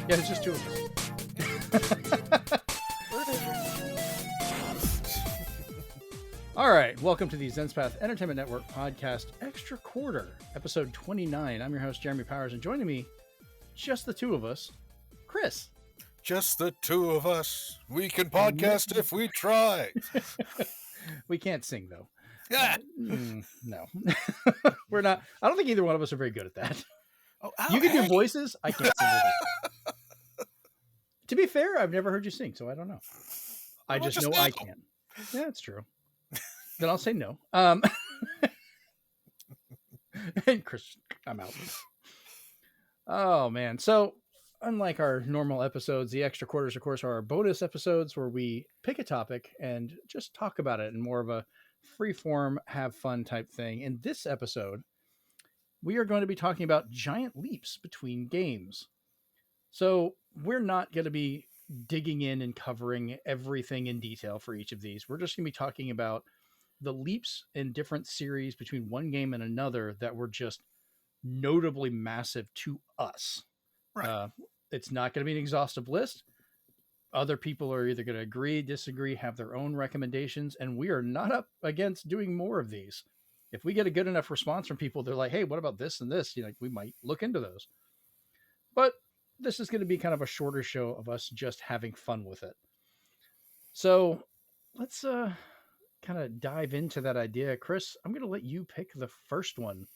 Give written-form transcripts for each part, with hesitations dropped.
Yeah, it's just two of us. All right, welcome to the Zenspath Entertainment Network podcast, Extra Quarter, episode 29. I'm your host, Jeremy Powers, and joining me, just the two of us, Chris. Just the two of us. We can podcast if we try. We can't sing, though. Yeah. No. We're not. I don't think either one of us are very good at that. Oh, You can do voices. I can't sing with it. To be fair, I've never heard you sing, so I don't know. I just know I can. Yeah, it's true. Then I'll say no. And Chris, I'm out. Oh, man. So, unlike our normal episodes, the extra quarters, of course, are our bonus episodes where we pick a topic and just talk about it in more of a free-form, have fun type thing. In this episode, we are going to be talking about giant leaps between games. So, we're not going to be digging in and covering everything in detail for each of these. We're just going to be talking about the leaps in different series between one game and another that were just notably massive to us. Right. It's not going to be an exhaustive list. Other people are either going to agree, disagree, have their own recommendations, and we are not up against doing more of these. If we get a good enough response from people, they're like, hey, what about this and this? We might look into those. But this is going to be kind of a shorter show of us just having fun with it. So let's kind of dive into that idea. Chris, I'm going to let you pick the first one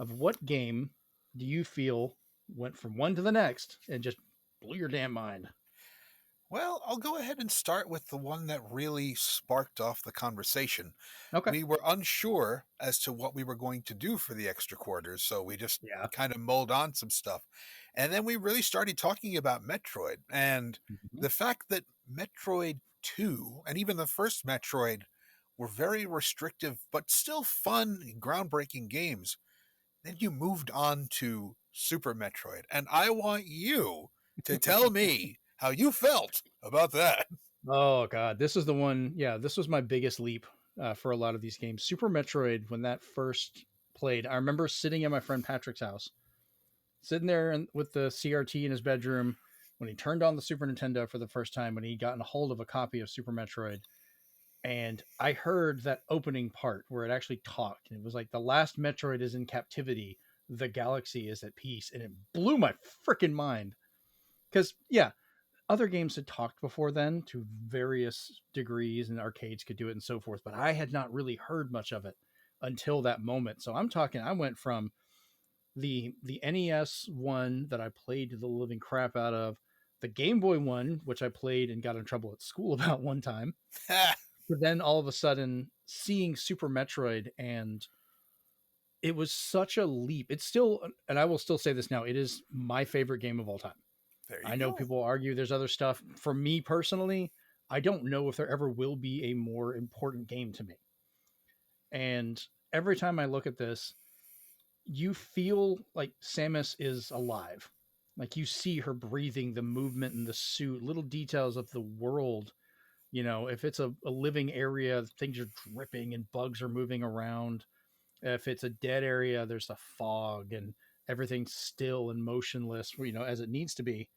of what game do you feel went from one to the next and just blew your damn mind. Well, I'll go ahead and start with the one that really sparked off the conversation. Okay. We were unsure as to what we were going to do for the extra quarters, so we just kind of mulled on some stuff. And then we really started talking about Metroid. And the fact that Metroid 2 and even the first Metroid were very restrictive, but still fun, groundbreaking games. Then you moved on to Super Metroid. And I want you to tell me how you felt about that. Oh, God. This is the one. Yeah, this was my biggest leap for a lot of these games. Super Metroid, when that first played, I remember sitting at my friend Patrick's house, sitting there with the CRT in his bedroom when he turned on the Super Nintendo for the first time, when he got a hold of a copy of Super Metroid. And I heard that opening part where it actually talked. And it was like, the last Metroid is in captivity. The galaxy is at peace. And it blew my freaking mind. Because, yeah, other games had talked before then to various degrees, and arcades could do it and so forth. But I had not really heard much of it until that moment. So I went from the NES one that I played the living crap out of, the Game Boy one, which I played and got in trouble at school about one time. But then all of a sudden seeing Super Metroid, and it was such a leap. It's still, and I will still say this now, it is my favorite game of all time. I know people argue there's other stuff. For me personally, I don't know if there ever will be a more important game to me. And every time I look at this, you feel like Samus is alive. Like you see her breathing, the movement in the suit, little details of the world. If it's a living area, things are dripping and bugs are moving around. If it's a dead area, there's a fog and everything's still and motionless, as it needs to be.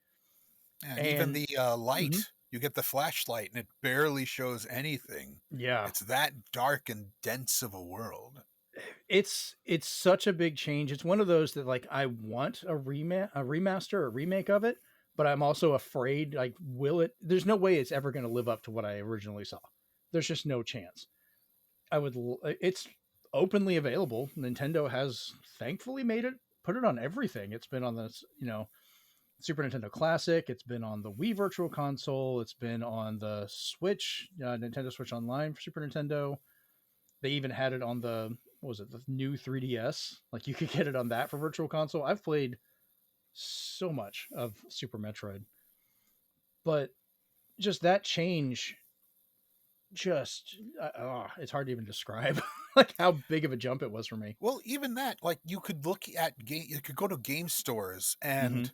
And even the light, you get the flashlight and it barely shows anything. Yeah. It's that dark and dense of a world. It's such a big change. It's one of those that like I want a remaster or remake of it, but I'm also afraid, like, there's no way it's ever going to live up to what I originally saw. There's just no chance. It's openly available. Nintendo has thankfully put it on everything. It's been on this, Super Nintendo Classic. It's been on the Wii Virtual Console. It's been on the Switch, Nintendo Switch Online for Super Nintendo. They even had it on the new 3DS. Like you could get it on that for Virtual Console. I've played so much of Super Metroid, but just that change, it's hard to even describe like how big of a jump it was for me. Well, even that, like you could look at you could go to game stores and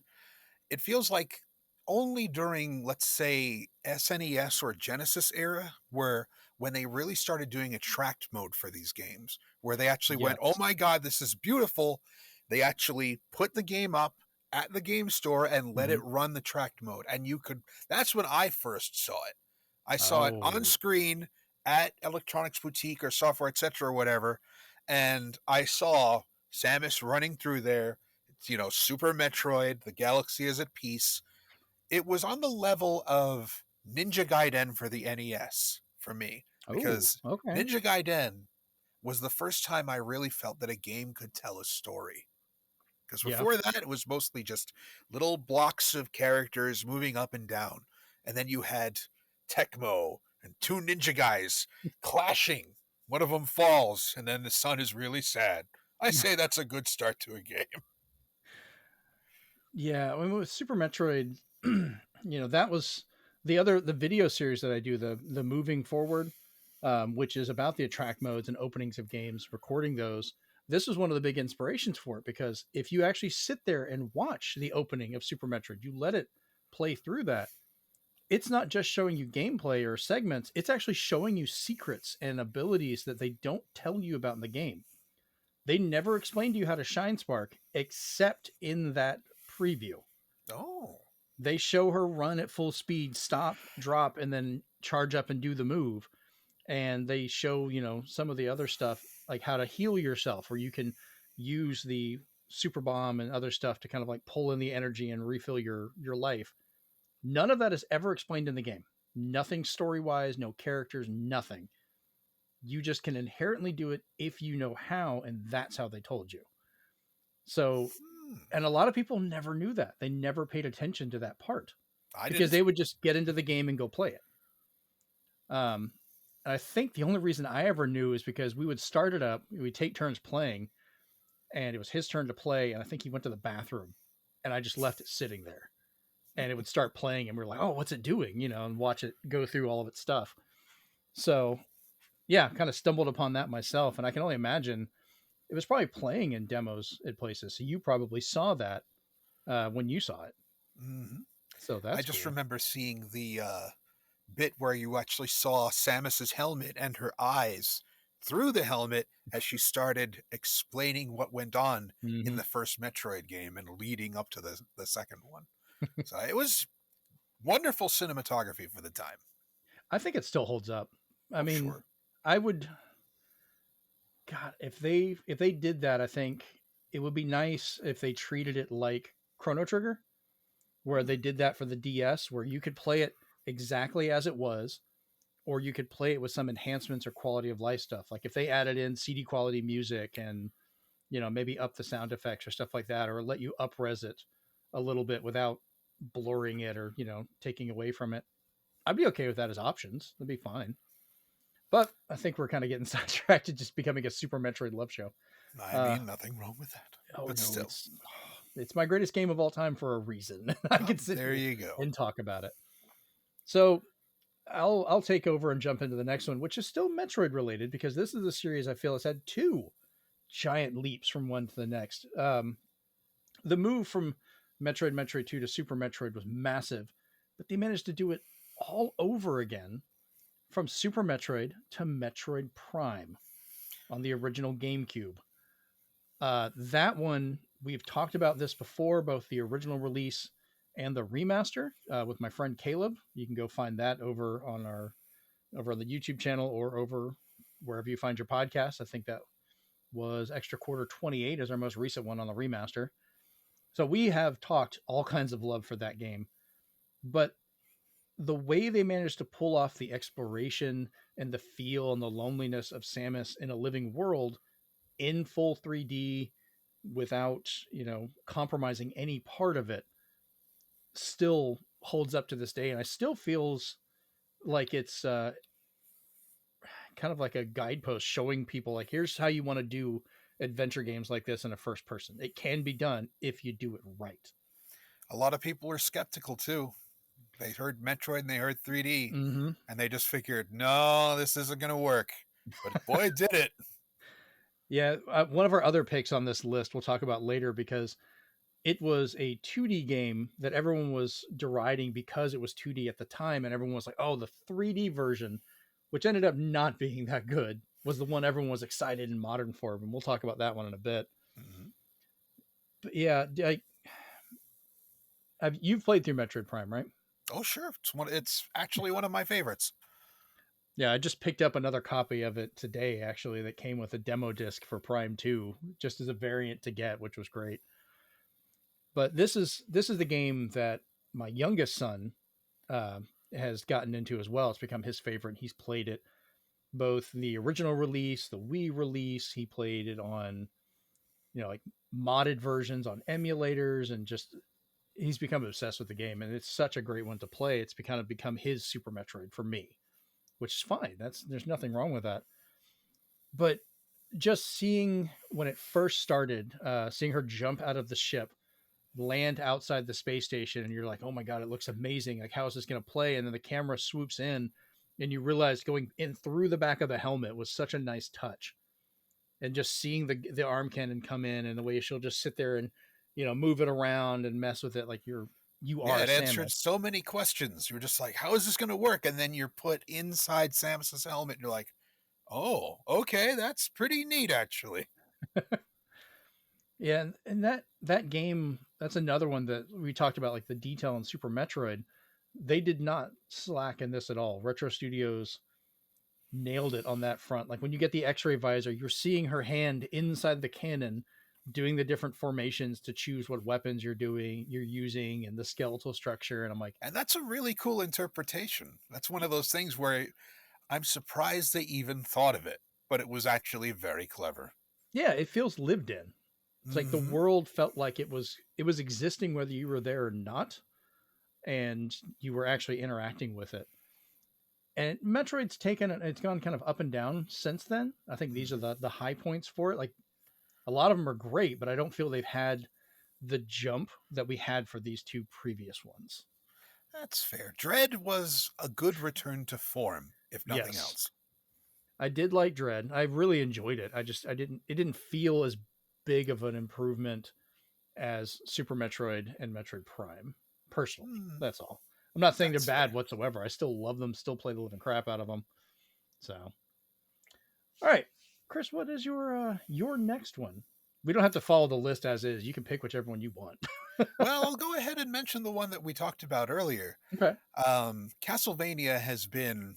it feels like only during, let's say, SNES or Genesis era, when they really started doing attract mode for these games, where they actually went, oh my God, this is beautiful. They actually put the game up at the game store and let Mm-hmm. it run the tracked mode. And you could, that's when I first saw it. I saw it on Oh, screen at Electronics Boutique or Software Etc. or whatever. And I saw Samus running through there. It's, Super Metroid, the galaxy is at peace. It was on the level of Ninja Gaiden for the NES for me, oh, because okay. Ninja Gaiden was the first time I really felt that a game could tell a story. Because Yeah. before that, it was mostly just little blocks of characters moving up and down. And then you had Tecmo and two ninja guys clashing. One of them falls, and then the son is really sad. I say that's a good start to a game. Yeah, I mean, with Super Metroid, that was the video series that I do, the moving forward, which is about the attract modes and openings of games, recording those. This was one of the big inspirations for it, because if you actually sit there and watch the opening of Super Metroid, you let it play through that, it's not just showing you gameplay or segments, it's actually showing you secrets and abilities that they don't tell you about in the game. They never explain to you how to shine spark except in that preview. Oh. They show her run at full speed, stop, drop, and then charge up and do the move. And they show, some of the other stuff, like how to heal yourself, where you can use the super bomb and other stuff to kind of like pull in the energy and refill your life. None of that is ever explained in the game. Nothing story wise, no characters, nothing. You just can inherently do it if you know how, and that's how they told you. So, Hmm. and a lot of people never knew that. They never paid attention to that part I because didn't. they would just get into the game and go play it. Um, I think the only reason I ever knew is because we would start it up, we'd take turns playing, and it was his turn to play. And I think he went to the bathroom, and I just left it sitting there. And it would start playing, and we are like, oh, what's it doing? And watch it go through all of its stuff. So, yeah, kind of stumbled upon that myself. And I can only imagine it was probably playing in demos at places. So you probably saw that when you saw it. Mm-hmm. So I that's just cool. remember seeing the bit where you actually saw Samus's helmet and her eyes through the helmet as she started explaining what went on in Mm-hmm. the first Metroid game and leading up to the second one. So it was wonderful cinematography for the time. I think it still holds up. I Oh, mean, sure. I would, God, if they did that, I think it would be nice if they treated it like Chrono Trigger, where Hmm. they did that for the DS, where you could play it exactly as it was, or you could play it with some enhancements or quality of life stuff. Like if they added in CD quality music and maybe up the sound effects or stuff like that, or let you up-res it a little bit without blurring it or taking away from it. I'd be okay with that as options. That'd be fine. But I think we're kind of getting sidetracked to just becoming a Super Metroid love show. I Uh, mean, nothing wrong with that. oh But no, still, it's my greatest game of all time for a reason. I well, can sit there here you go. and talk about it. So I'll take over and jump into the next one, which is still Metroid related, because this is a series I feel has had two giant leaps from one to the next. The move from Metroid 2 to Super Metroid was massive, but they managed to do it all over again from Super Metroid to Metroid Prime on the original GameCube. That one, we've talked about this before, both the original release and the remaster with my friend Caleb. You can go find that over on the YouTube channel or over wherever you find your podcast. I think that was Extra Quarter 28 is our most recent one on the remaster. So we have talked all kinds of love for that game, but the way they managed to pull off the exploration and the feel and the loneliness of Samus in a living world in full 3D without, compromising any part of it still holds up to this day. And I still feels like it's kind of like a guidepost showing people like, here's how you want to do adventure games like this in a first person. It can be done if you do it right. A lot of people are skeptical too. They heard Metroid and they heard 3D, Mm-hmm. and they just figured, no, this isn't going to work. But boy, did it. Yeah, one of our other picks on this list we'll talk about later, because it was a 2D game that everyone was deriding because it was 2D at the time, and everyone was like, "Oh, the 3D version," which ended up not being that good, was the one everyone was excited in modern for. And we'll talk about that one in a bit. Mm-hmm. But yeah, You've played through Metroid Prime, right? Oh, sure. It's actually one of my favorites. Yeah, I just picked up another copy of it today, actually, that came with a demo disc for Prime 2, just as a variant to get, which was great. But this is the game that my youngest son uh, has gotten into as well. It's become his favorite. He's played it both the original release, the Wii release. He played it on, like modded versions on emulators, and just he's become obsessed with the game. And it's such a great one to play. It's become his Super Metroid for me, which is fine. There's nothing wrong with that. But just seeing when it first started, seeing her jump out of the ship, land outside the space station, and you're like, oh my god, it looks amazing, like how is this going to play? And then the camera swoops in, and you realize going in through the back of the helmet was such a nice touch. And just seeing the arm cannon come in, and the way she'll just sit there and move it around and mess with it, like you Yeah, are it answered Samus. so many questions. You were just like, how is this going to work? And then you're put inside Samus's helmet and you're like, oh, okay, that's pretty neat, actually. Yeah, and that game, that's another one that we talked about, like the detail in Super Metroid. They did not slack in this at all. Retro Studios nailed it on that front. Like when you get the X-ray visor, you're seeing her hand inside the cannon, doing the different formations to choose what weapons you're using, and the skeletal structure. And I'm like, And that's a really cool interpretation. That's one of those things where I'm surprised they even thought of it, but it was actually very clever. yeah, it feels lived in. It's like the Mm-hmm. world felt like it was existing whether you were there or not, and you were actually interacting with it. And Metroid's it's gone kind of up and down since then. I think these are the high points for it. Like a lot of them are great, but I don't feel they've had the jump that we had for these two previous ones. That's fair. Dread was a good return to form, if nothing Yes, else. I did like Dread. I really enjoyed it. I didn't it didn't feel as big of an improvement as Super Metroid and Metroid Prime. Personally, Hmm, that's all. I'm not saying they're that's bad fair. whatsoever. I still love them. Still play the living crap out of them. So, all right, Chris, what is your next one? We don't have to follow the list as is. You can pick whichever one you want. Well, I'll go ahead and mention the one that we talked about earlier. Okay. Castlevania has been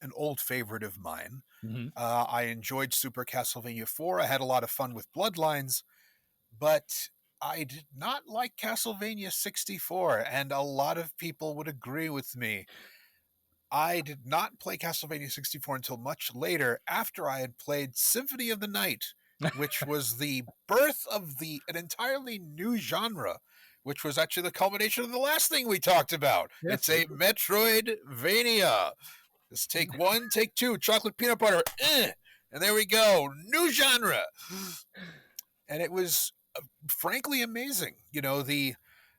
an old favorite of mine. Mm-hmm. I enjoyed Super Castlevania 4. I had a lot of fun with Bloodlines, but I did not like Castlevania 64, and a lot of people would agree with me. I did not play Castlevania 64 until much later, after I had played Symphony of the Night, which was the birth of an entirely new genre, which was actually the culmination of the last thing we talked about. Yes. It's a Metroidvania. Just take one, take two, chocolate peanut butter, and there we go, new genre. And it was frankly amazing. The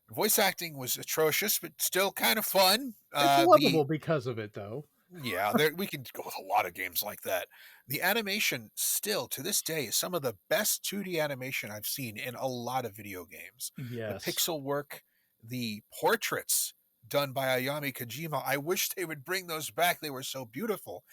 voice acting was atrocious, but still kind of fun. It's The lovable because of it, though. Yeah, we can go with a lot of games like that. The animation still to this day is some of the best 2D animation I've seen in a lot of video games. The Yes. pixel work, the portraits done by Ayami Kojima, I wish they would bring those back. They were so beautiful.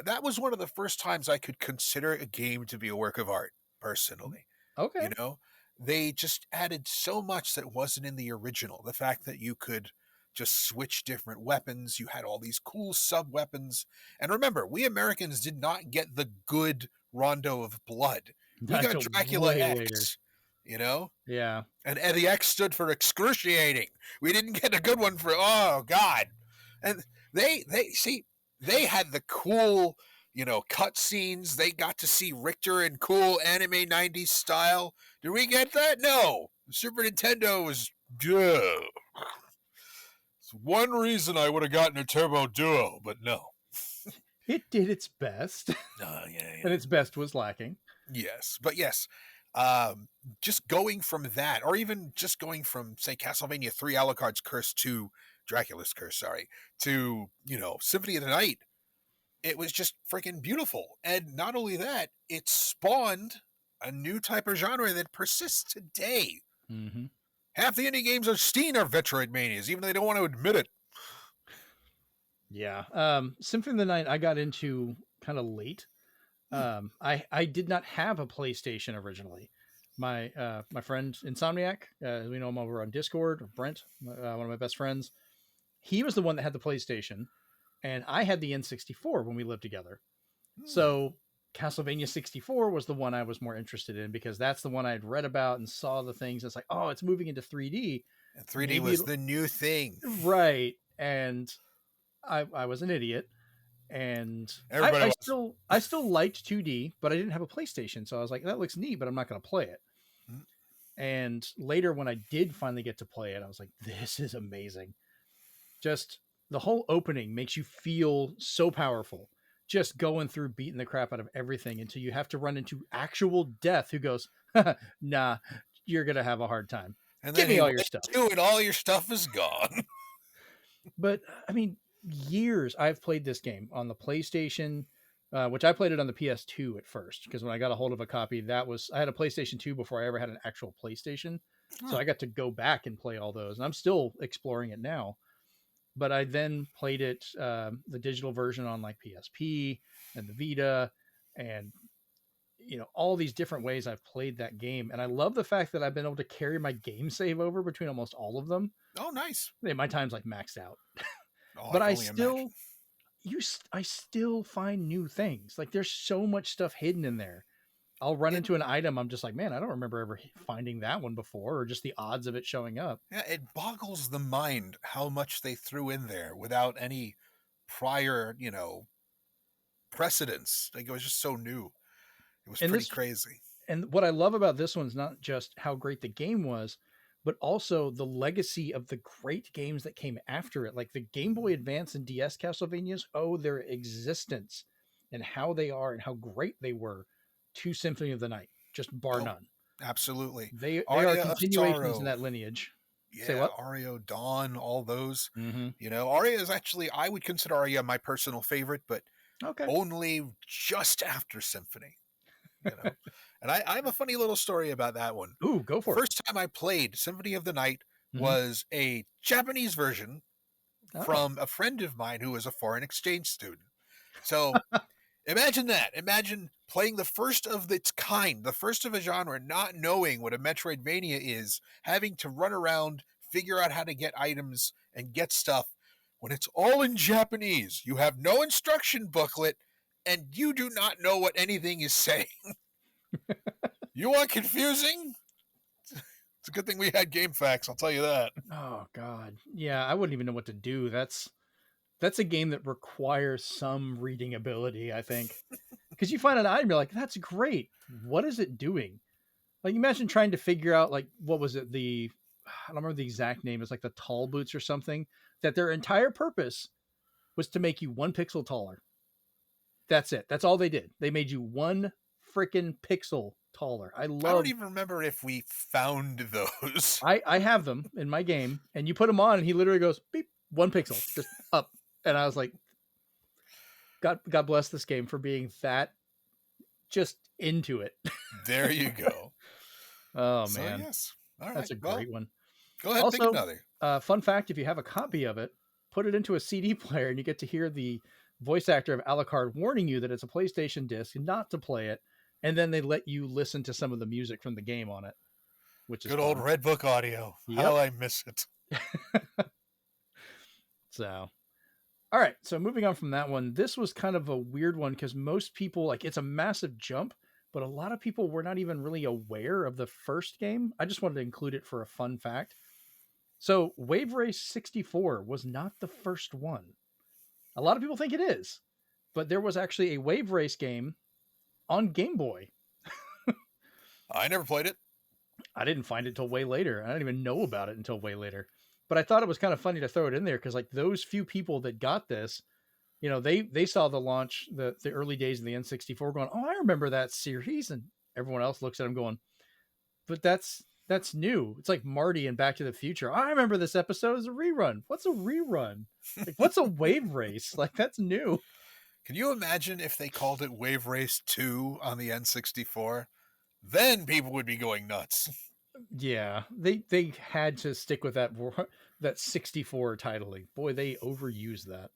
That was one of the first times I could consider a game to be a work of art, personally. Okay. You know, they just added so much that wasn't in the original. The fact that you could just switch different weapons, you had all these cool sub weapons. And remember, we Americans did not get the good Rondo of Blood. We Not got till Dracula way later. X, you know? Yeah. And the X stood for excruciating. We didn't get a good one for, oh God. And they see, they had the cool, cut scenes. They got to see Richter in cool anime 90s style. Did we get that? No. Super Nintendo was, duh. It's one reason I would have gotten a Turbo Duo, but no. It did its best, Yeah, and yeah. its best was lacking. Yes, but yes, um, just going from that, or even just going from, say, Castlevania 3 Alucard's Curse to Dracula's Curse, sorry, to, Symphony of the Night, it was just freaking beautiful. And not only that, it spawned a new type of genre that persists today. Mm-hmm. Half the indie games I've seen are Metroidvanias, even though they don't want to admit it. Yeah. Symphony of the Night I got into kind of late. Hmm. I did not have a PlayStation originally. my friend Insomniac, we know him over on Discord, Brent, one of my best friends. He was the one that had the PlayStation, and I had the N64 when we lived together. Hmm. So Castlevania 64 was the one I was more interested in because that's the one I'd read about and saw the things. It's like, oh, it's moving into 3D. And 3D Maybe was it'll the new thing. right. And I was an idiot. And Everybody was. I still liked 2D, but I didn't have a PlayStation. So I was like, that looks neat, but I'm not gonna play it. Hmm. And later when I did finally get to play it, I was like, this is amazing. Just the whole opening makes you feel so powerful, just going through beating the crap out of everything until you have to run into actual death who goes, nah, you're going to have a hard time. And Give then me he all your went stuff. to, and all your stuff is gone. But I mean, years I've played this game on the PlayStation, which I played it on the PS2 at first because when I got a hold of a copy, I had a PlayStation 2 before I ever had an actual PlayStation. So Huh. I got to go back and play all those, and I'm still exploring it now. But I then played it, the digital version on like PSP and the Vita, and all these different ways I've played that game, and I love the fact that I've been able to carry my game save over between almost all of them. Oh, nice. My time's like maxed out, Oh, I but can only imagine. I still find new things. Like there's so much stuff hidden in there. I'll run It into an item. I'm just like, man, I don't remember ever finding that one before, or just the odds of it showing up. Yeah, it boggles the mind how much they threw in there without any prior, precedence. Like it was just so new. It was And pretty this crazy. and what I love about this one's not just how great the game was, but also the legacy of the great games that came after it. Like the Game Boy Advance and DS Castlevanias owe their existence and how they are and how great they were to Symphony of the Night, just bar Oh, none. absolutely. They are Aria of continuations in Sorrow. that lineage. Say Yeah, what? Aria, Dawn, all those. Mm-hmm. Aria is actually, I would consider Aria my personal favorite, but Okay. only just after Symphony. you know. And I have a funny little story about that one. Ooh, go for it. First time I played Symphony of the Night Mm-hmm. was a Japanese version Oh. from a friend of mine who was a foreign exchange student. So imagine that. Imagine playing the first of its kind, the first of a genre, not knowing what a Metroidvania is, having to run around, figure out how to get items and get stuff when it's all in Japanese. You have no instruction booklet and you do not know what anything is saying. You want confusing? It's a good thing we had Game Facts, I'll tell you that. Oh God. Yeah, I wouldn't even know what to do. That's a game that requires some reading ability, I think. Because you find an item, you're like, that's great. What is it doing? Like, imagine trying to figure out, like, what was it? I don't remember the exact name. It's like the tall boots or something. That their entire purpose was to make you 1 pixel taller. That's it. That's all they did. They made you 1 freaking pixel taller. I don't even remember if we found those. I have them in my game, and you put them on, and he literally goes beep 1 pixel just up, and I was like, God bless this game for being that just into it. There you go. Oh So, man, yes. All right. that's a Well, great one. go ahead and pick Also, another. fun fact: if you have a copy of it, put it into a CD player, and you get to hear the voice actor of Alucard warning you that it's a PlayStation disc and not to play it, and then they let you listen to some of the music from the game on it, which is Good old fun. Red Book audio. How Yep. I miss it. So, all right. So moving on from that one, this was kind of a weird one because most people like it's a massive jump, but a lot of people were not even really aware of the first game. I just wanted to include it for a fun fact. So, Wave Race 64 was not the first one. A lot of people think it is, but there was actually a Wave Race game on Game Boy. I never played it. I didn't find it till way later. I didn't even know about it until way later. But I thought it was kind of funny to throw it in there because like those few people that got this, they saw the launch, the early days of the N64 going, "Oh, I remember that series." And everyone else looks at them going, "But that's new." It's like Marty in Back to the Future. "I remember this episode as a rerun." What's a rerun? Like what's a wave race? Like that's new. Can you imagine if they called it Wave Race 2 on the N64? Then people would be going nuts. Yeah, they had to stick with that 64 titling. Boy, they overused that.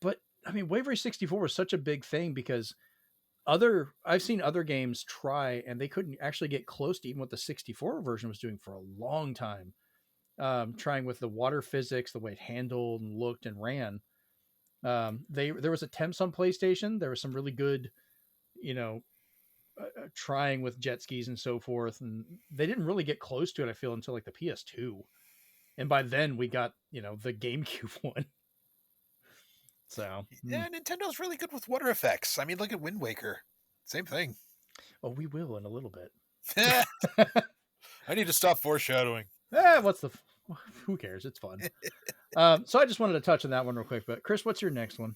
But I mean, Wave Race 64 was such a big thing because I've seen other games try, and they couldn't actually get close to even what the 64 version was doing for a long time. Trying with the water physics, the way it handled and looked and ran. There was attempts on PlayStation. There was some really good, you know, trying with jet skis and so forth, and they didn't really get close to it. I feel until like the PS2, and by then we got the GameCube one. So, Yeah, Nintendo's really good with water effects. I mean, look at Wind Waker. Same thing. oh, we will in a little bit. I need to stop foreshadowing. What's the? Who cares? It's fun. So I just wanted to touch on that one real quick. But Chris, what's your next one?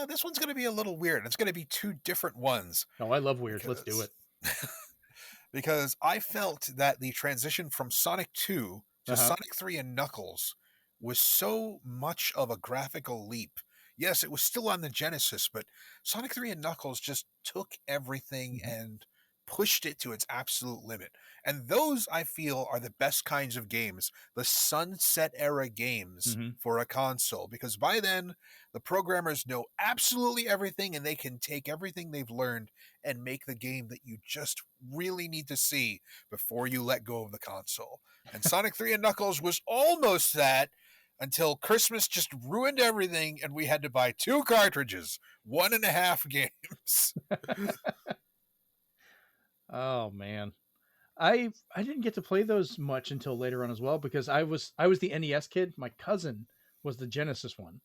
This one's going to be a little weird. It's going to be two different ones. Oh, I love weird. Let's do it. Because I felt that the transition from Sonic 2 to Sonic 3 and Knuckles was so much of a graphical leap. Yes, it was still on the Genesis, but Sonic 3 and Knuckles just took everything and pushed it to its absolute limit. And those, I feel, are the best kinds of games, the sunset era games for a console, because by then the programmers know absolutely everything and they can take everything they've learned and make the game that you just really need to see before you let go of the console. And Sonic 3 and Knuckles was almost that until Christmas just ruined everything and we had to buy 2 cartridges, 1.5 games. Oh man. I didn't get to play those much until later on as well, because I was the NES kid. My cousin was the Genesis one.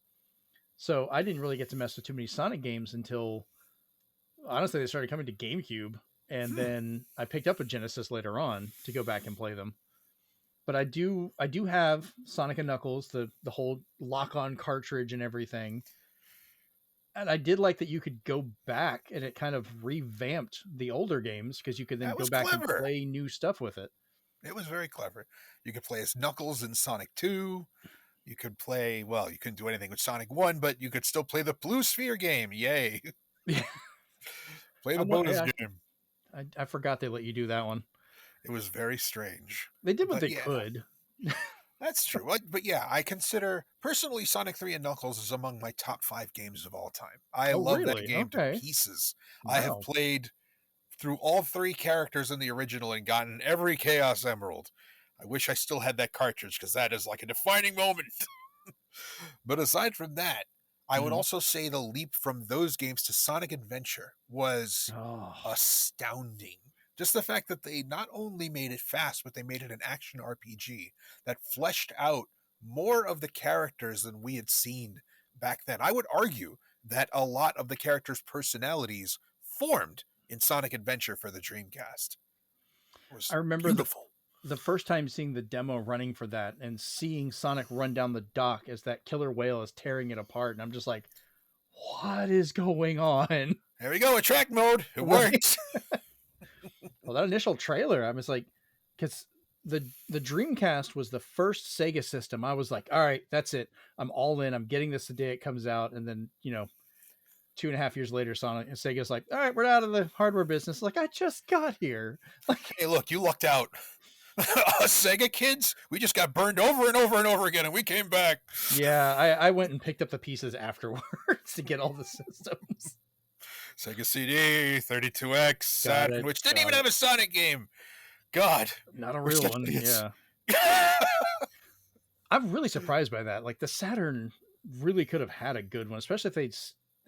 So I didn't really get to mess with too many Sonic games until honestly they started coming to GameCube, and then I picked up a Genesis later on to go back and play them. But I do have Sonic and Knuckles, the whole lock-on cartridge and everything. And I did like that you could go back, and it kind of revamped the older games because you could then That go was back clever. and play new stuff with it. It was very clever. You could play as Knuckles in Sonic 2. You could play, well, you couldn't do anything with Sonic 1, but you could still play the Blue Sphere game. Yay. Play the bonus game. I forgot they let you do that one. It was very strange. They did what they could. That's true. But yeah, I consider, personally, Sonic 3 and Knuckles is among my top 5 games of all time. I love that game to pieces. Wow. I have played through all 3 characters in the original and gotten every Chaos Emerald. I wish I still had that cartridge because that is like a defining moment. But aside from that, I would also say the leap from those games to Sonic Adventure was astounding. Just the fact that they not only made it fast, but they made it an action RPG that fleshed out more of the characters than we had seen back then. I would argue that a lot of the characters' personalities formed in Sonic Adventure for the Dreamcast. I remember the first time seeing the demo running for that and seeing Sonic run down the dock as that killer whale is tearing it apart. And I'm just like, what is going on? There we go, attack mode. It works. Well, that initial trailer, I was like, because the Dreamcast was the first Sega system. I was like, all right, that's it. I'm all in. I'm getting this the day it comes out. And then, 2.5 years later, Sega's like, all right, we're out of the hardware business. Like, I just got here. Like, hey, look, you lucked out. Us Sega kids, we just got burned over and over and over again, and we came back. Yeah, I went and picked up the pieces afterwards to get all the systems. Sega CD, 32X, Saturn, which didn't even have a Sonic game. God. Not a real one, yeah. I'm really surprised by that. Like, the Saturn really could have had a good one, especially if they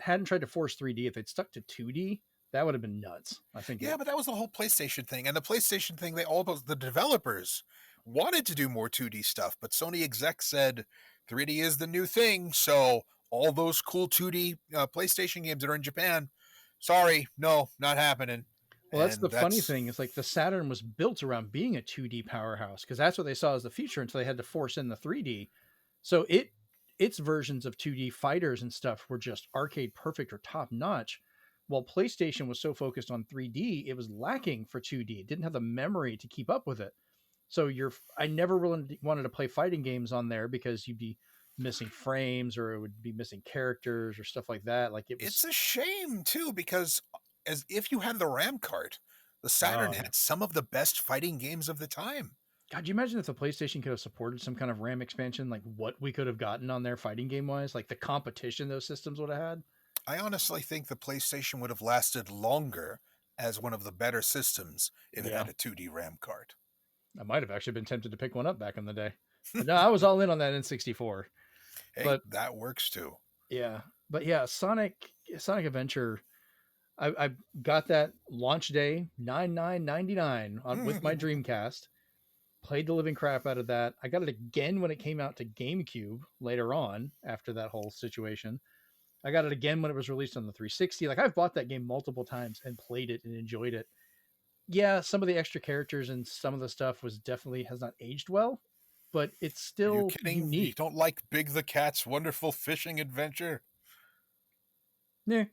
hadn't tried to force 3D. If they'd stuck to 2D, that would have been nuts, I think. Yeah, but that was the whole PlayStation thing. And the PlayStation thing, the developers wanted to do more 2D stuff, but Sony execs said 3D is the new thing, so all those cool 2D PlayStation games that are in Japan, sorry, no, not happening. Well, that's the funny thing. It's like the Saturn was built around being a 2D powerhouse because that's what they saw as the future until they had to force in the 3D. So its versions of 2D fighters and stuff were just arcade perfect or top notch. While PlayStation was so focused on 3D, it was lacking for 2D. It didn't have the memory to keep up with it. So I never really wanted to play fighting games on there because you'd be missing frames or it would be missing characters or stuff like that. Like it's a shame too, because as if you had the RAM card, the Saturn had some of the best fighting games of the time. God, you imagine if the PlayStation could have supported some kind of RAM expansion, like what we could have gotten on there fighting game wise, like the competition those systems would have had. I honestly think the PlayStation would have lasted longer as one of the better systems if it Yeah, had a 2D RAM card. I might have actually been tempted to pick one up back in the day, but no, I was all in on that N64. Hey, But that works too. yeah, Sonic Adventure. I got that launch day 99.99 on with my Dreamcast. Played the living crap out of that. I got it again when it came out to GameCube later on after that whole situation. I got it again when it was released on the 360. Like I've bought that game multiple times and played it and enjoyed it. Yeah, some of the extra characters and some of the stuff was definitely has not aged well, but it's Are you still kidding? You unique. don't like Big the Cat's Wonderful Fishing Adventure? Yeah.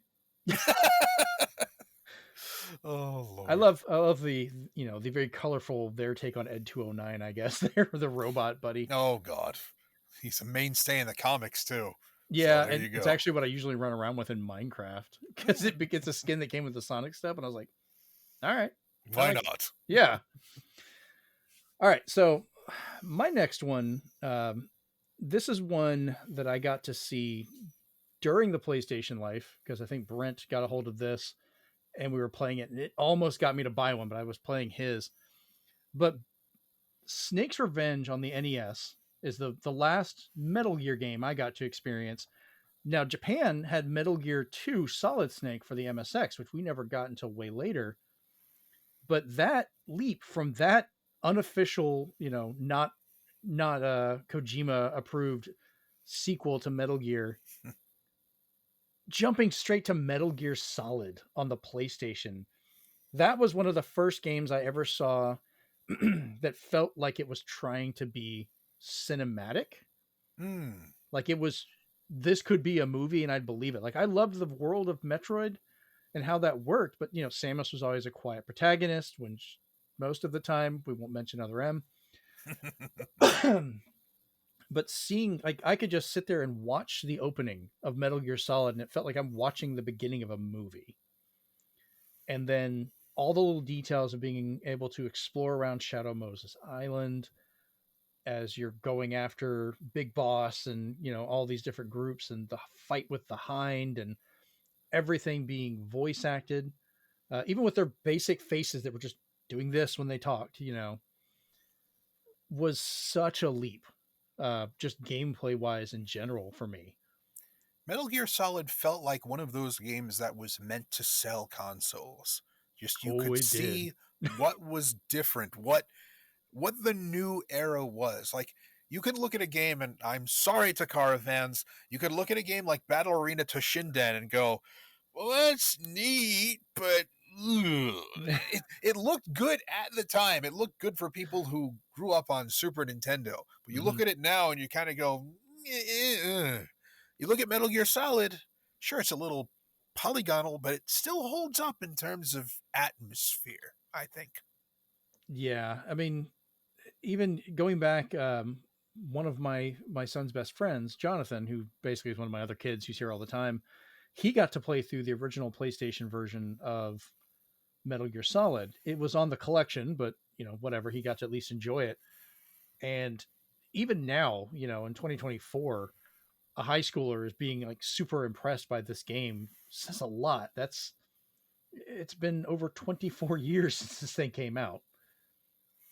Oh I Lord. love I love the the very colorful their take on Ed 209, I guess. They're the robot buddy. Oh God. He's a mainstay in the comics too. So Yeah, there and you it's go. actually what I usually run around with in Minecraft because it's a skin that came with the Sonic stuff, and I was like, all right, I Why like it. not? Yeah. All right, so my next one, this is one that I got to see during the PlayStation life because I think Brent got a hold of this and we were playing it, and it almost got me to buy one, but I was playing his. But Snake's Revenge on the NES is the last Metal Gear game I got to experience. Now Japan had Metal Gear 2 Solid Snake for the MSX, which we never got until way later. But that leap from that unofficial, not a Kojima approved sequel to Metal Gear, jumping straight to Metal Gear Solid on the PlayStation. That was one of the first games I ever saw that felt like it was trying to be cinematic. Hmm. Like it was this could be a movie and I'd believe it. Like I loved the world of Metroid and how that worked, but Samus was always a quiet protagonist when most of the time, we won't mention other M. But seeing like I could just sit there and watch the opening of Metal Gear Solid and it felt like I'm watching the beginning of a movie. And then all the little details of being able to explore around Shadow Moses Island as you're going after Big Boss and all these different groups and the fight with the Hind and everything being voice acted, even with their basic faces that were just doing this when they talked, was such a leap, just gameplay wise in general for me. Metal Gear Solid felt like one of those games that was meant to sell consoles. Just you Oh, could it did. see what was different, what the new era was. Like you could look at a game, and I'm sorry, Takara fans, you could look at a game like Battle Arena Toshinden and go, "Well, that's neat," but it looked good at the time. It looked good for people who grew up on Super Nintendo. But you look Mhm. at it now, and you kind of go, You look at Metal Gear Solid. Sure, it's a little polygonal, but it still holds up in terms of atmosphere, I think. Yeah, I mean, even going back, one of my son's best friends, Jonathan, who basically is one of my other kids who's here all the time, he got to play through the original PlayStation version of Metal Gear Solid. It was on the collection, but whatever, he got to at least enjoy it. And even now, in 2024, a high schooler is being like super impressed by this game says a lot. It's been over 24 years since this thing came out.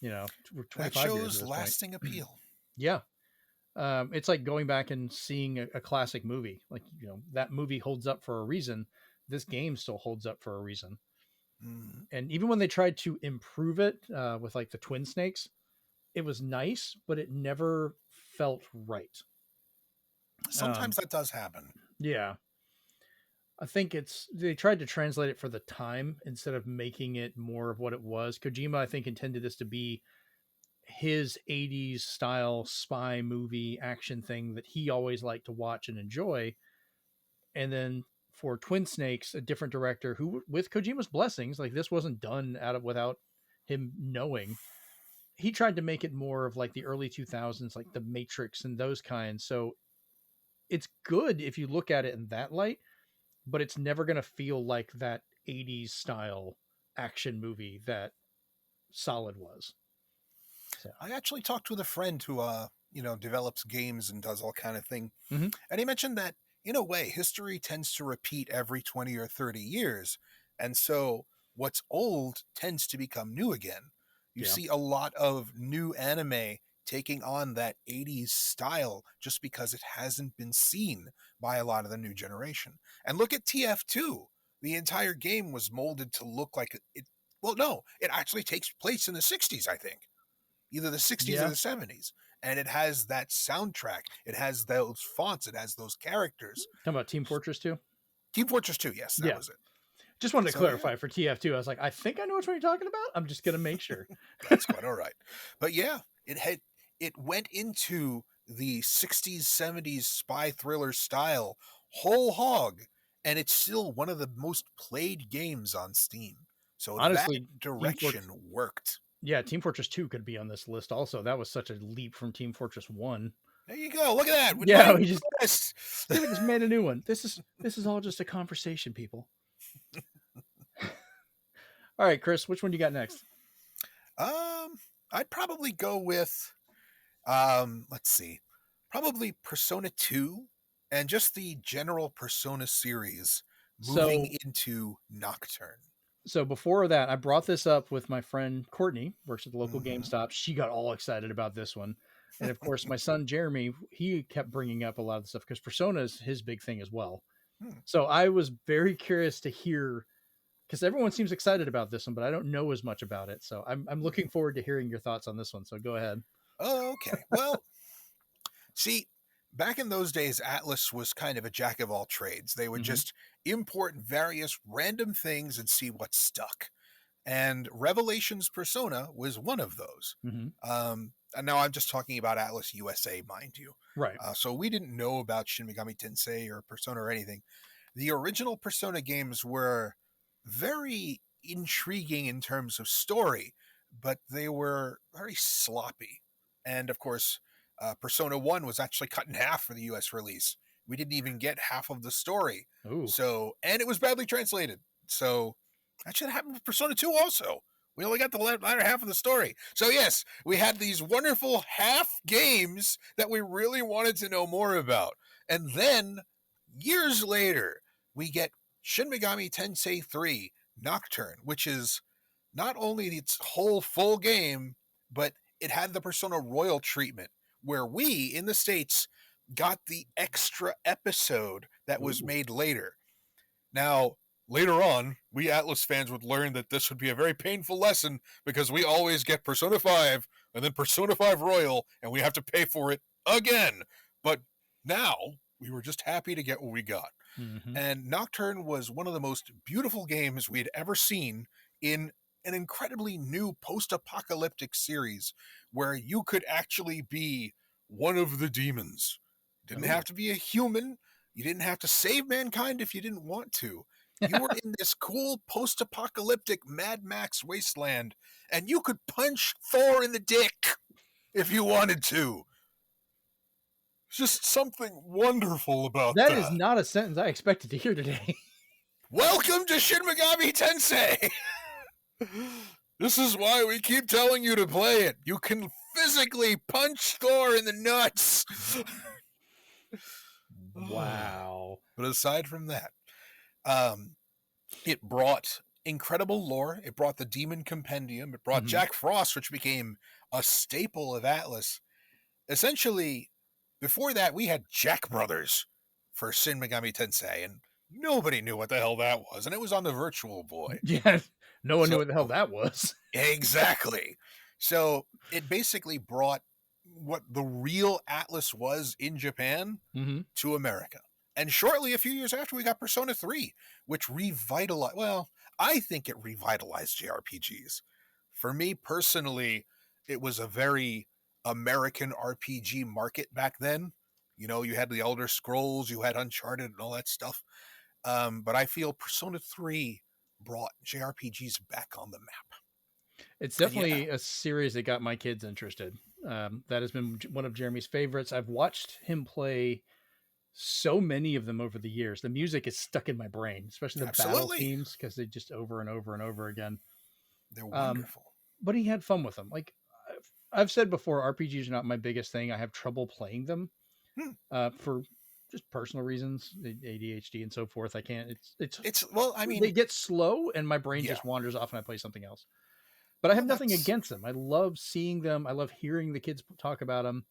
We're That 25 years at shows this point. lasting appeal. Yeah. It's like going back and seeing a classic movie. Like, that movie holds up for a reason. This game still holds up for a reason. Mm. And even when they tried to improve it with like the twin snakes, it was nice, but it never felt right. Sometimes Um, that does happen. yeah. I think they tried to translate it for the time instead of making it more of what it was. Kojima, I think, intended this to be his 80s style spy movie action thing that he always liked to watch and enjoy. And then for Twin Snakes, a different director who, with Kojima's blessings, like this wasn't done out of without him knowing. He tried to make it more of like the early 2000s, like the Matrix and those kinds. So it's good if you look at it in that light, but it's never going to feel like that 80s style action movie that Solid was. So, I actually talked with a friend who develops games and does all kind of thing. mhm. And he mentioned that in a way, history tends to repeat every 20 or 30 years. And so what's old tends to become new again. You Yeah. see a lot of new anime taking on that 80s style just because it hasn't been seen by a lot of the new generation. And look at TF2. The entire game was molded to look like it. Well, no, it actually takes place in the 60s, I think, either the 60s or Yeah. the 70s. And it has that soundtrack, it has those fonts, it has those characters. Talking about Team Fortress 2? Team Fortress 2, yes, that Yeah. was it. Just wanted to So yeah, clarify for TF2. I was like, I think I know which one you're talking about. I'm just going to make sure. that's quite all right. But yeah, it went into the 60s, 70s spy thriller style whole hog, and it's still one of the most played games on Steam. So that Honestly, Team Fortress. direction worked. Yeah, Team Fortress 2 could be on this list also. That was such a leap from Team Fortress 1. There you go. Look at that. With Yeah, nine we just lists. see, we just made a new one. This is all just a conversation, people. All right, Chris, which one do you got next? I'd probably go with let's see. Probably Persona 2 and just the general Persona series moving So into Nocturne. so before that, I brought this up with my friend Courtney, works at the local Mm-hmm. GameStop. She got all excited about this one. And of course, my son Jeremy, he kept bringing up a lot of the stuff because Persona is his big thing as well. Hmm. So I was very curious to hear because everyone seems excited about this one, but I don't know as much about it. So I'm looking forward to hearing your thoughts on this one. So go ahead. Oh, okay. Well, see, back in those days, Atlas was kind of a jack of all trades. They would Hmm. just import various random things and see what stuck. And Revelations Persona was one of those. Hmm. And now I'm just talking about Atlas USA, mind you. Right. So we didn't know about Shin Megami Tensei or Persona or anything. The original Persona games were very intriguing in terms of story, but they were very sloppy. And of course, Persona 1 was actually cut in half for the US release. We didn't even get half of the story. Ooh. So, and it was badly translated. So, that should happen with Persona 2 also. We only got the latter half of the story. So, yes, we had these wonderful half games that we really wanted to know more about. And then, years later, we get Shin Megami Tensei 3 Nocturne, which is not only its whole full game, but it had the Persona Royal treatment, where we in the States got the extra episode that was Ooh. made later. Now, later on, we Atlas fans would learn that this would be a very painful lesson because we always get Persona 5 and then Persona 5 Royal, and we have to pay for it again. But now, we were just happy to get what we got. Hmm. And Nocturne was one of the most beautiful games we had ever seen in an incredibly new post apocalyptic series where you could actually be one of the demons. You didn't Oh. have to be a human, you didn't have to save mankind if you didn't want to. You were in this cool post apocalyptic Mad Max wasteland, and you could punch Thor in the dick if you wanted to. Just something wonderful about That is that. not a sentence I expected to hear today. Welcome to Shin Megami Tensei! This is why we keep telling you to play it. You can physically punch Thor in the nuts. Wow. But aside from that, um, it brought incredible lore. It brought the Demon Compendium. It brought Hmm. Jack Frost, which became a staple of Atlas. Essentially, before that, we had Jack Brothers for Shin Megami Tensei, and nobody knew what the hell that was. And it was on the Virtual Boy. Yeah. No one knew So, what the hell that was. exactly. So it basically brought what the real Atlas was in Japan Hmm. to America. And shortly, a few years after, we got Persona 3, which revitalized, well, I think it revitalized JRPGs. For me personally, it was a very American RPG market back then. You know, you had the Elder Scrolls, you had Uncharted, and all that stuff. But I feel Persona 3 brought JRPGs back on the map. It's And yeah, definitely a series that got my kids interested. That has been one of Jeremy's favorites. I've watched him play so many of them over the years. The music is stuck in my brain, especially the battle absolutely. themes because they just over and over and over again. They're Um, wonderful. but he had fun with them. Like I've said before, RPGs are not my biggest thing. I have trouble playing them Hmm. for just personal reasons, ADHD and so forth. I can't. It's well, I They mean, get slow, and my brain yeah. just wanders off, and I play something else. But I have Well, nothing that's against them. I love seeing them. I love hearing the kids talk about them.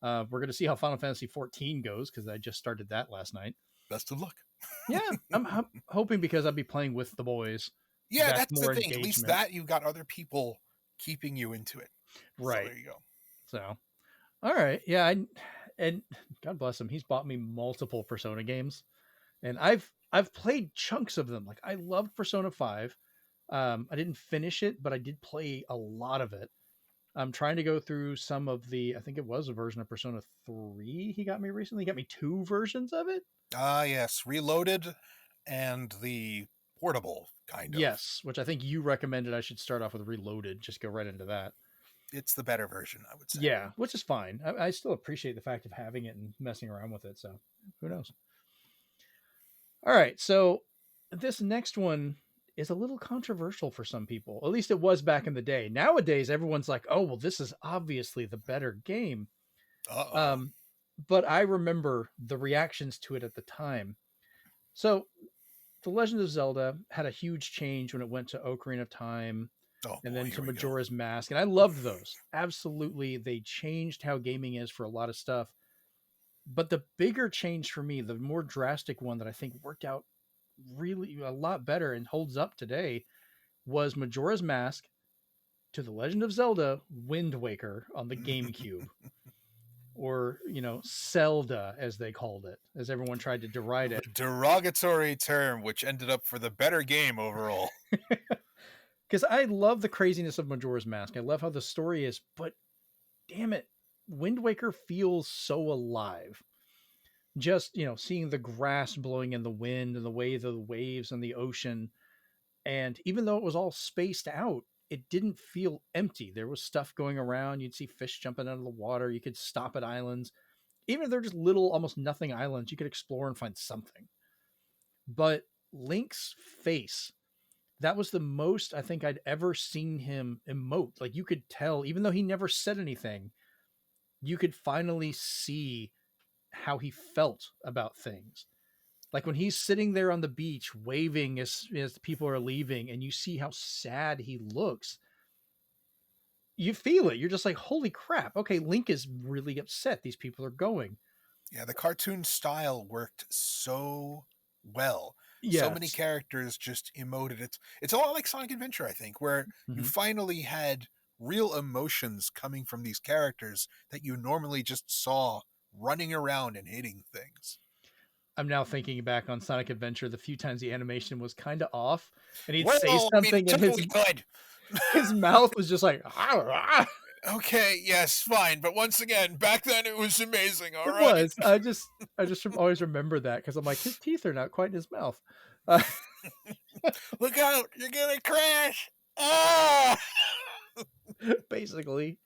We're going to see how Final Fantasy 14 goes because I just started that last night. best of luck. Yeah, I'm hoping because I'll be playing with the boys. Yeah, That's that's the more thing. At least engagement, that you've got other people keeping you into it. So right? there you go. So, all right, yeah, and God bless him, he's bought me multiple Persona games, and I've played chunks of them. Like I loved Persona 5. I didn't finish it, but I did play a lot of it. I'm trying to go through some of the. I think it was a version of Persona 3. He got me recently. He got me two versions of it. Ah, yes, Reloaded and the portable kind of. Yes, which I think you recommended I should start off with Reloaded. Just go right into that. It's the better version, I would say. Yeah, which is fine. I still appreciate the fact of having it and messing around with it. So who knows? All right, so this next one is a little controversial for some people. At least it was back in the day. Nowadays, everyone's like, "Oh, well, this is obviously the better game." Uh-oh. Um, but I remember the reactions to it at the time. So, The Legend of Zelda had a huge change when it went to Ocarina of Time Oh and boy, then to here we go. Majora's Mask, and I loved those. Absolutely, they changed how gaming is for a lot of stuff. But the bigger change for me, the more drastic one that I think worked out really a lot better and holds up today, was Majora's Mask to The Legend of Zelda Wind Waker on the GameCube. Or, Zelda, as they called it, as everyone tried to deride The it. derogatory term, which ended up for the better game overall. Because I love the craziness of Majora's Mask. I love how the story is, but damn it, Wind Waker feels so alive. Just, seeing the grass blowing in the wind and the way the waves and the ocean. And even though it was all spaced out, it didn't feel empty. There was stuff going around. You'd see fish jumping out of the water. You could stop at islands. Even if they're just little, almost nothing islands, you could explore and find something. But Link's face, that was the most I think I'd ever seen him emote. Like you could tell, even though he never said anything, you could finally see how he felt about things. Like when he's sitting there on the beach waving as people are leaving and you see how sad he looks, you feel it. You're just like, holy crap. Okay, Link is really upset. These people are going. Yeah, the cartoon style worked so well. So many Yes. characters just emoted. It's all like Sonic Adventure, I think, where you Mm-hmm. finally had real emotions coming from these characters that you normally just saw running around and hitting things. I'm now thinking back on Sonic Adventure, the few times the animation was kind of off, and he'd say Well, I mean, something, it's and totally good. his mouth was just like, "Ah, ah." Okay, yes, fine. But once again, back then it was amazing. All It right. was. I just always remember that because I'm like, his teeth are not quite in his mouth. Uh, Look out, you're gonna crash. Ah! basically,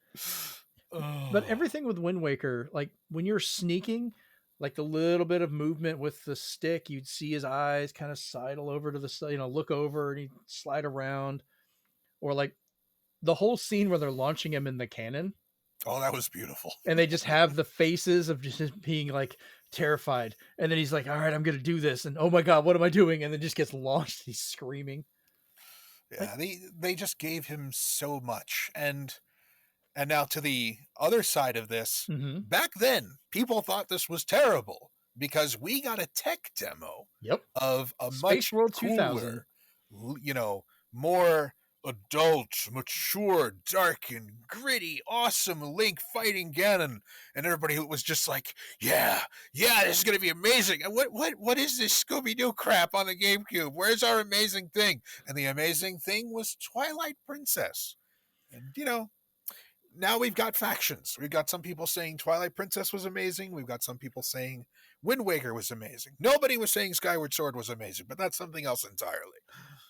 but Oh. everything with Wind Waker, like when you're sneaking, like the little bit of movement with the stick, you'd see his eyes kind of sidle over to the side, look over and he'd slide around, or like the whole scene where they're launching him in the cannon Oh, that was beautiful. and they just have the faces of just being like terrified, and then he's like, all right, I'm gonna do this, and oh my god, what am I doing, and then just gets launched. He's screaming like, Yeah, they just gave him so much. And now to the other side of this, mm-hmm. back then, people thought this was terrible because we got a tech demo Yep, of a Space much World 2000. cooler, more adult, mature, dark and gritty, awesome Link fighting Ganon, and everybody was just like, "Yeah, yeah, this is gonna be amazing." And what is this Scooby Doo crap on the GameCube? Where's our amazing thing? And the amazing thing was Twilight Princess. And now we've got factions. We've got some people saying Twilight Princess was amazing. We've got some people saying Wind Waker was amazing. Nobody was saying Skyward Sword was amazing, but that's something else entirely.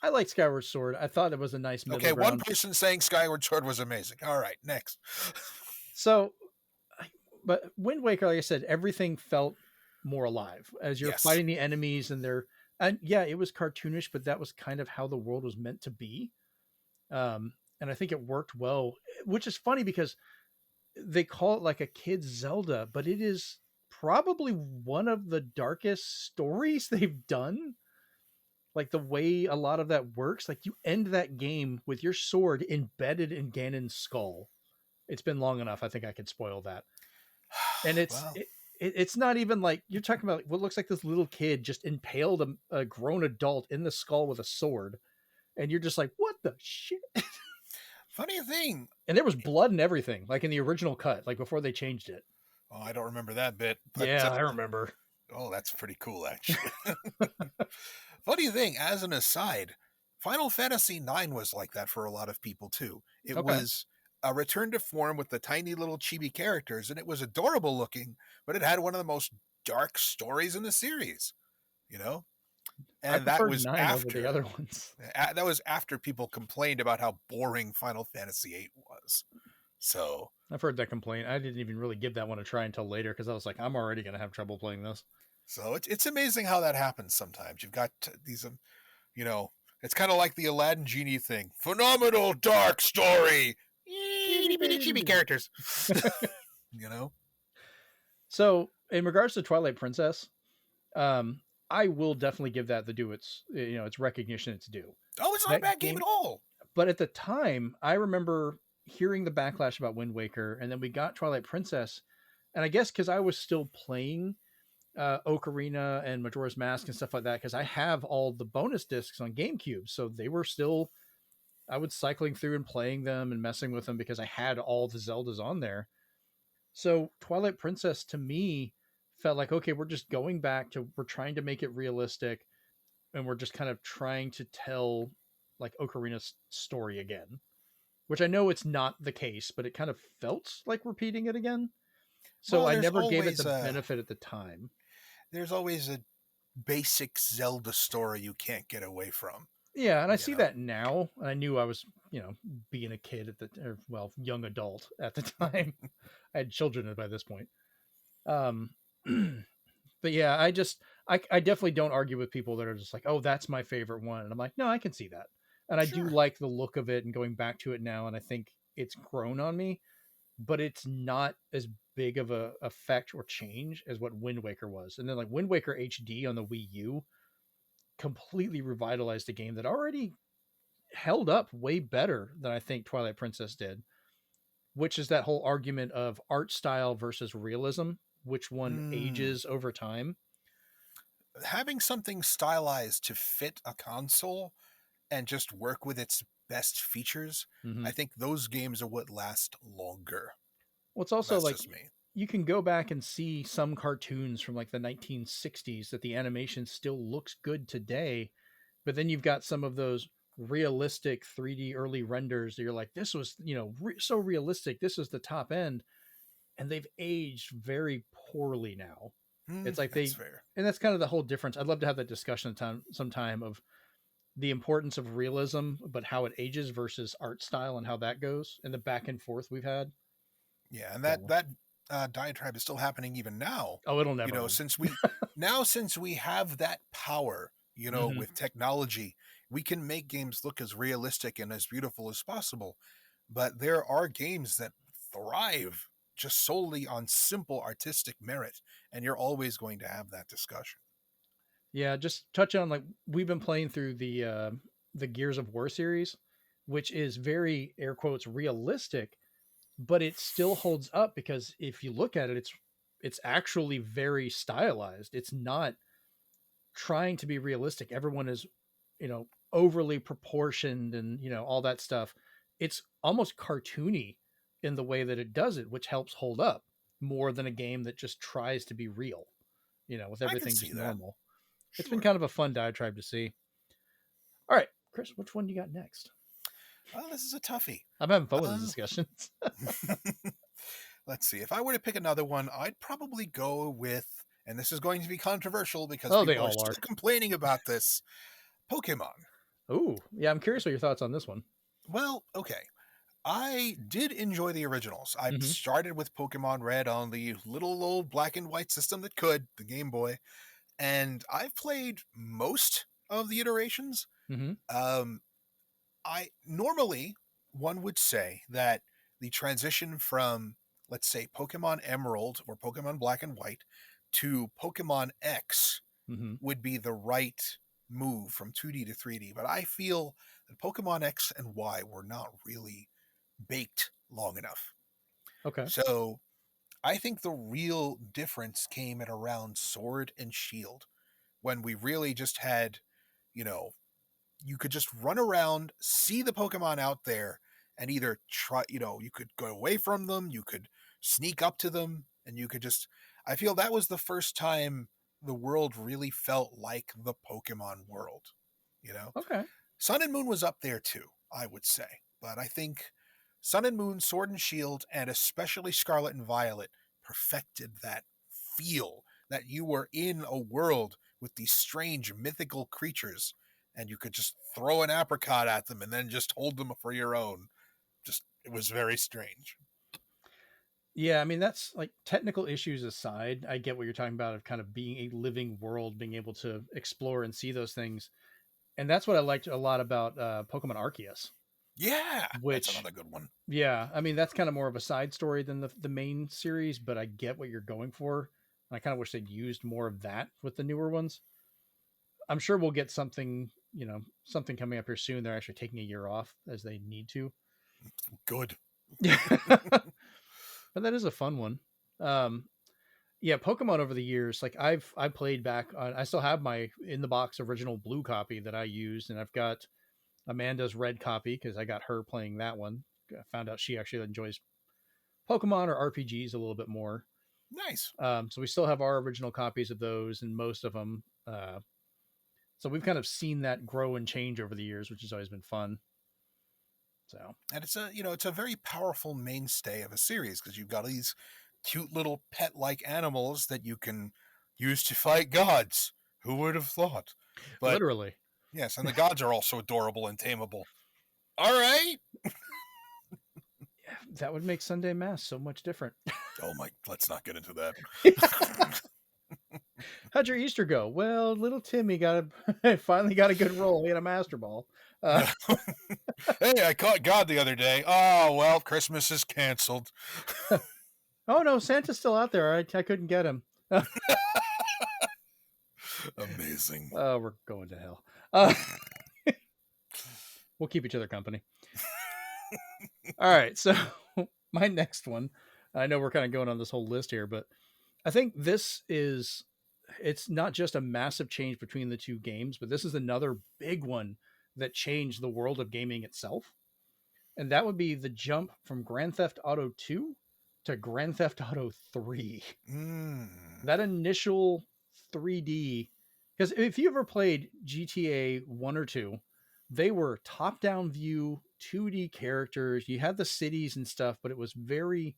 I like Skyward Sword. I thought it was a nice middle Okay, one ground. person saying Skyward Sword was amazing. All right, next. So, but Wind Waker, like I said, everything felt more alive as you're Yes. fighting the enemies, and yeah, it was cartoonish, but that was kind of how the world was meant to be. And I think it worked well, which is funny because they call it like a kid's Zelda, but it is probably one of the darkest stories they've done. Like the way a lot of that works, like you end that game with your sword embedded in Ganon's skull. It's been long enough. I think I could spoil that. And Well, it's not even like you're talking about what looks like this little kid just impaled a grown adult in the skull with a sword, and you're just like, what the shit? funny thing. And there was blood and everything, like in the original cut, like before they changed it. Oh, I don't remember that bit, but Yeah, I remember. oh, that's pretty cool, actually. Funny thing, as an aside, Final Fantasy IX was like that for a lot of people too. It Okay. was a return to form with the tiny little chibi characters, and it was adorable looking, but it had one of the most dark stories in the series, you know? I And preferred nine over the other ones. that was after people complained about how boring Final Fantasy VIII was. So, I've heard that complaint. I didn't even really give that one a try until later because I was like, I'm already gonna have trouble playing this. so it's amazing how that happens sometimes. You've got these you know, it's kind of like the Aladdin Genie thing. Phenomenal dark story. Itty bitty chibi characters. you know? So, in regards to Twilight Princess, I will definitely give that the due its recognition it's due. Oh, it's not a That bad game game, at all. but at the time, I remember hearing the backlash about Wind Waker, and then we got Twilight Princess, and I guess because I was still playing Ocarina and Majora's Mask and stuff like that, because I have all the bonus discs on GameCube, so they were still. I was cycling through and playing them and messing with them because I had all the Zeldas on there. So Twilight Princess to me felt like, okay, we're just going back to, we're trying to make it realistic, and we're just kind of trying to tell like Ocarina's story again, which I know it's not the case, but it kind of felt like repeating it again. So Well, I never gave it the benefit at the time. there's always a basic Zelda story you can't get away from. Yeah, and I You see know? that now. And I knew I was, being a kid young adult at the time. I had children by this point. Um, but yeah, I definitely don't argue with people that are just like, oh, that's my favorite one. And I'm like, no, I can see that. And I do Sure. like the look of it and going back to it now. And I think it's grown on me, but it's not as big of a effect or change as what Wind Waker was. And then like Wind Waker HD on the Wii U completely revitalized a game that already held up way better than I think Twilight Princess did, which is that whole argument of art style versus realism, which one Mm. ages over time. Having something stylized to fit a console and just work with its best features, Mm-hmm. I think those games are what last longer. Well, it's also That's like just me. you can go back and see some cartoons from like the 1960s that the animation still looks good today, but then you've got some of those realistic 3D early renders that you're like, this was, so realistic. This is the top end, and they've aged very poorly now. It's like That's fair. and that's kind of the whole difference. I'd love to have that discussion sometime of the importance of realism, but how it ages versus art style and how that goes, and the back and forth we've had. Yeah, and So, that diatribe is still happening even now. oh, it'll never end. Since we have that power, Mm-hmm. with technology, we can make games look as realistic and as beautiful as possible. But there are games that thrive just solely on simple artistic merit, and you're always going to have that discussion. Yeah, just touch on like we've been playing through the Gears of War series, which is very air quotes realistic, but it still holds up because if you look at it, it's actually very stylized. It's not trying to be realistic. Everyone is, overly proportioned and all that stuff. It's almost cartoony in the way that it does it, which helps hold up more than a game that just tries to be real, with I can everything see just that. normal. It's been Sure. kind of a fun diatribe to see. All right, Chris, which one do you got next? Well, this is a toughie. I'm having fun with the Um, discussions. let's see. If I were to pick another one, I'd probably go with, and this is going to be controversial because Oh, they people are all still are. complaining about this, Pokemon. Ooh, yeah, I'm curious what your thoughts on this one. Well, okay. I did enjoy the originals. I Mm-hmm. started with Pokemon Red on the little old black and white system that could, the Game Boy, and I've played most of the iterations. Mm-hmm. Um, I normally one would say that the transition from, let's say, Pokemon Emerald or Pokemon Black and White to Pokemon X Mm-hmm. would be the right move from 2D to 3D, but I feel that Pokemon X and Y were not really baked long enough. Okay. So I think the real difference came at around Sword and Shield, when we really just had, you know, you could just run around, see the Pokemon out there, and either try, you could go away from them, you could sneak up to them, and you could just. I feel that was the first time the world really felt like the Pokemon world. You know, Okay. Sun and Moon was up there too, I would say. But I think Sun and Moon, Sword and Shield, and especially Scarlet and Violet perfected that feel that you were in a world with these strange mythical creatures and you could just throw an apricot at them and then just hold them for your own. Just, it was very strange. Yeah, I mean that's like technical issues aside, I get what you're talking about of kind of being a living world, being able to explore and see those things. And that's what I liked a lot about Pokemon Arceus, Yeah, that's which another good one. yeah, I mean that's kind of more of a side story than the main series, but I get what you're going for. I kind of wish they'd used more of that with the newer ones. I'm sure we'll get something, something coming up here soon. They're actually taking a year off as they need to. Good. But that is a fun one. Um, yeah, Pokemon over the years, like I played back on, I still have my in the box original blue copy that I used, and I've got Amanda's red copy because I got her playing that one. I found out she actually enjoys Pokemon or RPGs a little bit more. Nice. So we still have our original copies of those and most of them. So we've kind of seen that grow and change over the years, which has always been fun. So And it's a very powerful mainstay of a series because you've got these cute little pet-like animals that you can use to fight gods. Who would have thought? But literally, yes, and the gods are also adorable and tameable. All right. that would make Sunday Mass so much different. Oh my, let's not get into that. How'd your Easter go? Well, little Timmy finally got a good roll. He had a Master Ball. Uh, Hey, I caught God the other day. Oh, well, Christmas is canceled. oh no, Santa's still out there. I couldn't get him. Amazing. We're going to hell. We'll keep each other company. All right, so my next one. I know we're kind of going on this whole list here, but I think it's not just a massive change between the two games, but this is another big one that changed the world of gaming itself. And that would be the jump from Grand Theft Auto 2 to Grand Theft Auto 3. Mm. That initial 3D, because if you ever played GTA 1 or 2, they were top down view, 2D characters. You had the cities and stuff, but it was very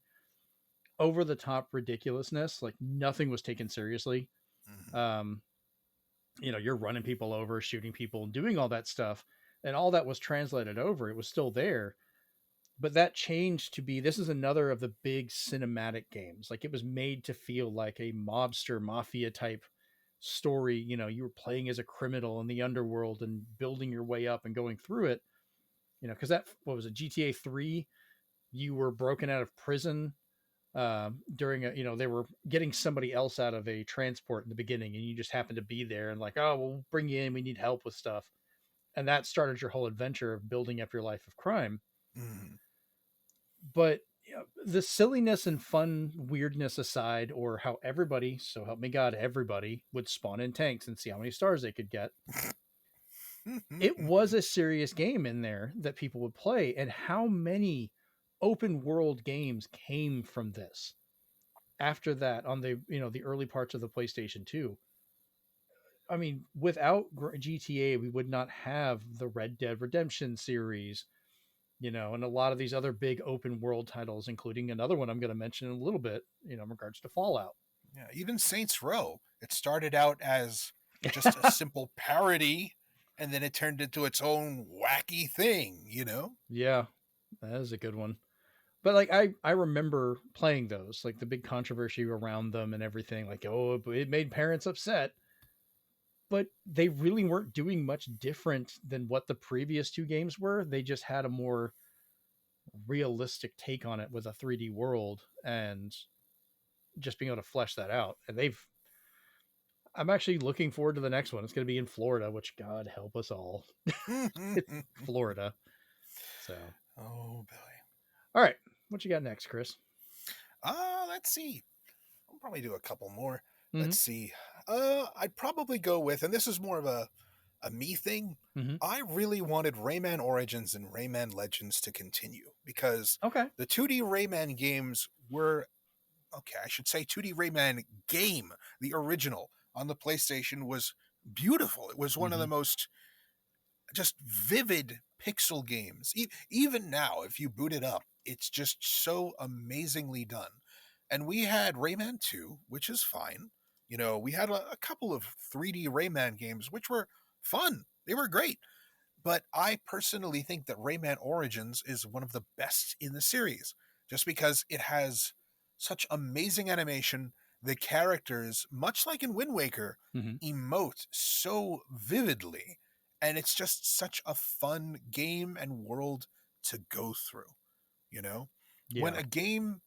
over the top ridiculousness. Like nothing was taken seriously. Mm. Um, you're running people over, shooting people, and doing all that stuff. And all that was translated over. It was still there, but that changed to be this is another of the big cinematic games. Like it was made to feel like a mobster mafia type story. You were playing as a criminal in the underworld and building your way up and going through it. Because that what was it, GTA 3? You were broken out of prison during they were getting somebody else out of a transport in the beginning, and you just happened to be there and like, oh, we'll bring you in. We need help with stuff, and that started your whole adventure of building up your life of crime. Mm. But the silliness and fun weirdness aside, or how everybody, so help me God, everybody would spawn in tanks and see how many stars they could get. It was a serious game in there that people would play, and how many open world games came from this after that on the early parts of the PlayStation 2. I mean, without GTA, we would not have the Red Dead Redemption series, and a lot of these other big open world titles, including another one I'm going to mention in a little bit, in regards to Fallout. Yeah, even Saints Row. It started out as just a simple parody, and then it turned into its own wacky thing. Yeah, that is a good one. But like I remember playing those, like the big controversy around them and everything, like, oh, it made parents upset. But they really weren't doing much different than what the previous two games were. They just had a more realistic take on it with a 3D world and just being able to flesh that out. And I'm actually looking forward to the next one. It's going to be in Florida, which God help us all. It's Florida. So, Oh boy. all right. What you got next, Chris? Let's see. I'll probably do a couple more. Mm-hmm. Let's see. I'd probably go with, and this is more of a me thing. Mm-hmm. I really wanted Rayman Origins and Rayman Legends to continue because Okay. the 2D Rayman games were, okay, I should say 2D Rayman game, the original on the PlayStation, was beautiful. It was one of Mm-hmm. the most just vivid pixel games. Even now, if you boot it up, it's just so amazingly done. And we had Rayman 2, which is fine. You know, we had a couple of 3D Rayman games, which were fun. They were great. But I personally think that Rayman Origins is one of the best in the series, just because it has such amazing animation. The characters, much like in Wind Waker, Mm-hmm. emote so vividly, and it's just such a fun game and world to go through. You know, when Yeah. a game,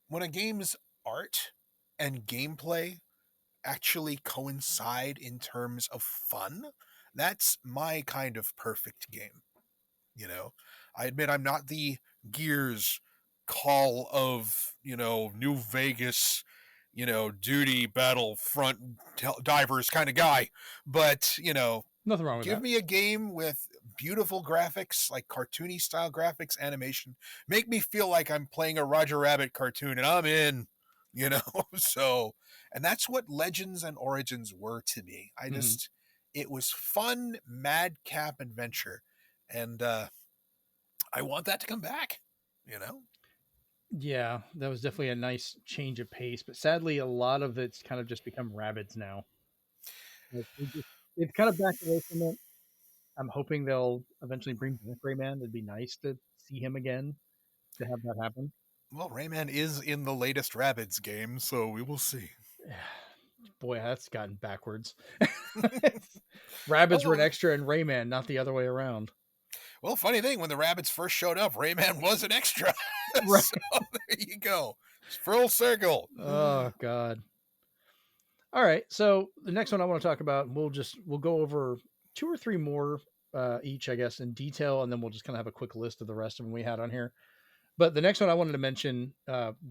when a game's art and gameplay actually coincide in terms of fun, that's my kind of perfect game. You know, I admit I'm not the Gears call of, New Vegas, duty battlefront divers kind of guy, but Nothing wrong with give that. me a game with beautiful graphics, like cartoony style graphics, animation. Make me feel like I'm playing a Roger Rabbit cartoon and I'm in, you know? So, and that's what Legends and Origins were to me. Mm-hmm. It was fun, madcap adventure. And I want that to come back, you know? Yeah, that was definitely a nice change of pace, but sadly, a lot of it's kind of just become rabbits now. Like, they've kind of backed away from it. I'm hoping they'll eventually bring back Rayman. It'd be nice to see him again, to have that happen. Well, Rayman is in the latest Rabbids game, so we will see. Boy, that's gotten backwards. Rabbits were an Well, extra in Rayman, not the other way around. well, funny thing, when the rabbits first showed up, Rayman was an extra. Right. So there you go. It's full circle. Oh God. All right. So the next one I want to talk about, we'll go over two or three more each, I guess, in detail, and then we'll just kind of have a quick list of the rest of them we had on here. But the next one I wanted to mention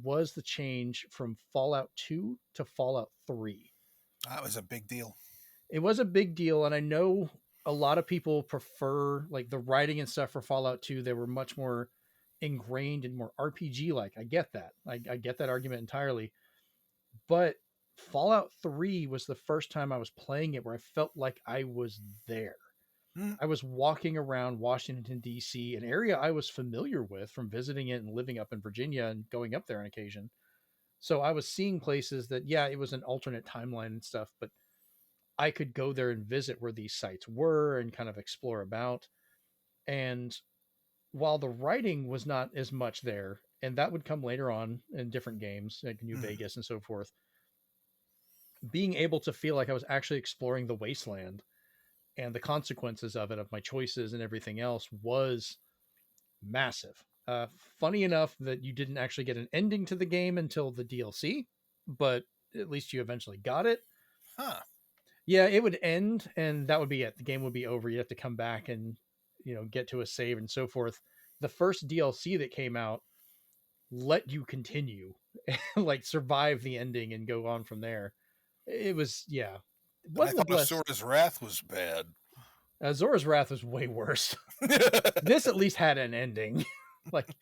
was the change from Fallout 2 to Fallout 3. That was a big deal. It was a big deal, and I know a lot of people prefer like the writing and stuff for Fallout 2. They were much more ingrained and more RPG like. I get that. I get that argument entirely. But Fallout 3 was the first time I was playing it where I felt like I was there. Hmm. I was walking around Washington, D.C., an area I was familiar with from visiting it and living up in Virginia and going up there on occasion. So I was seeing places that, yeah, it was an alternate timeline and stuff, but I could go there and visit where these sites were and kind of explore about. And while the writing was not as much there, and that would come later on in different games like New Hmm. Vegas and so forth, being able to feel like I was actually exploring the wasteland and the consequences of it, of my choices and everything else, was massive. Funny enough that you didn't actually get an ending to the game until the DLC, but at least you eventually got it. Huh. Yeah, it would end and that would be it. The game would be over. You'd have to come back and, get to a save and so forth. The first DLC that came out let you continue, like survive the ending and go on from there. It was, yeah, it And I wasn't the thought best. Asura's Wrath was bad. Zora's Wrath was way worse. This at least had an ending. Like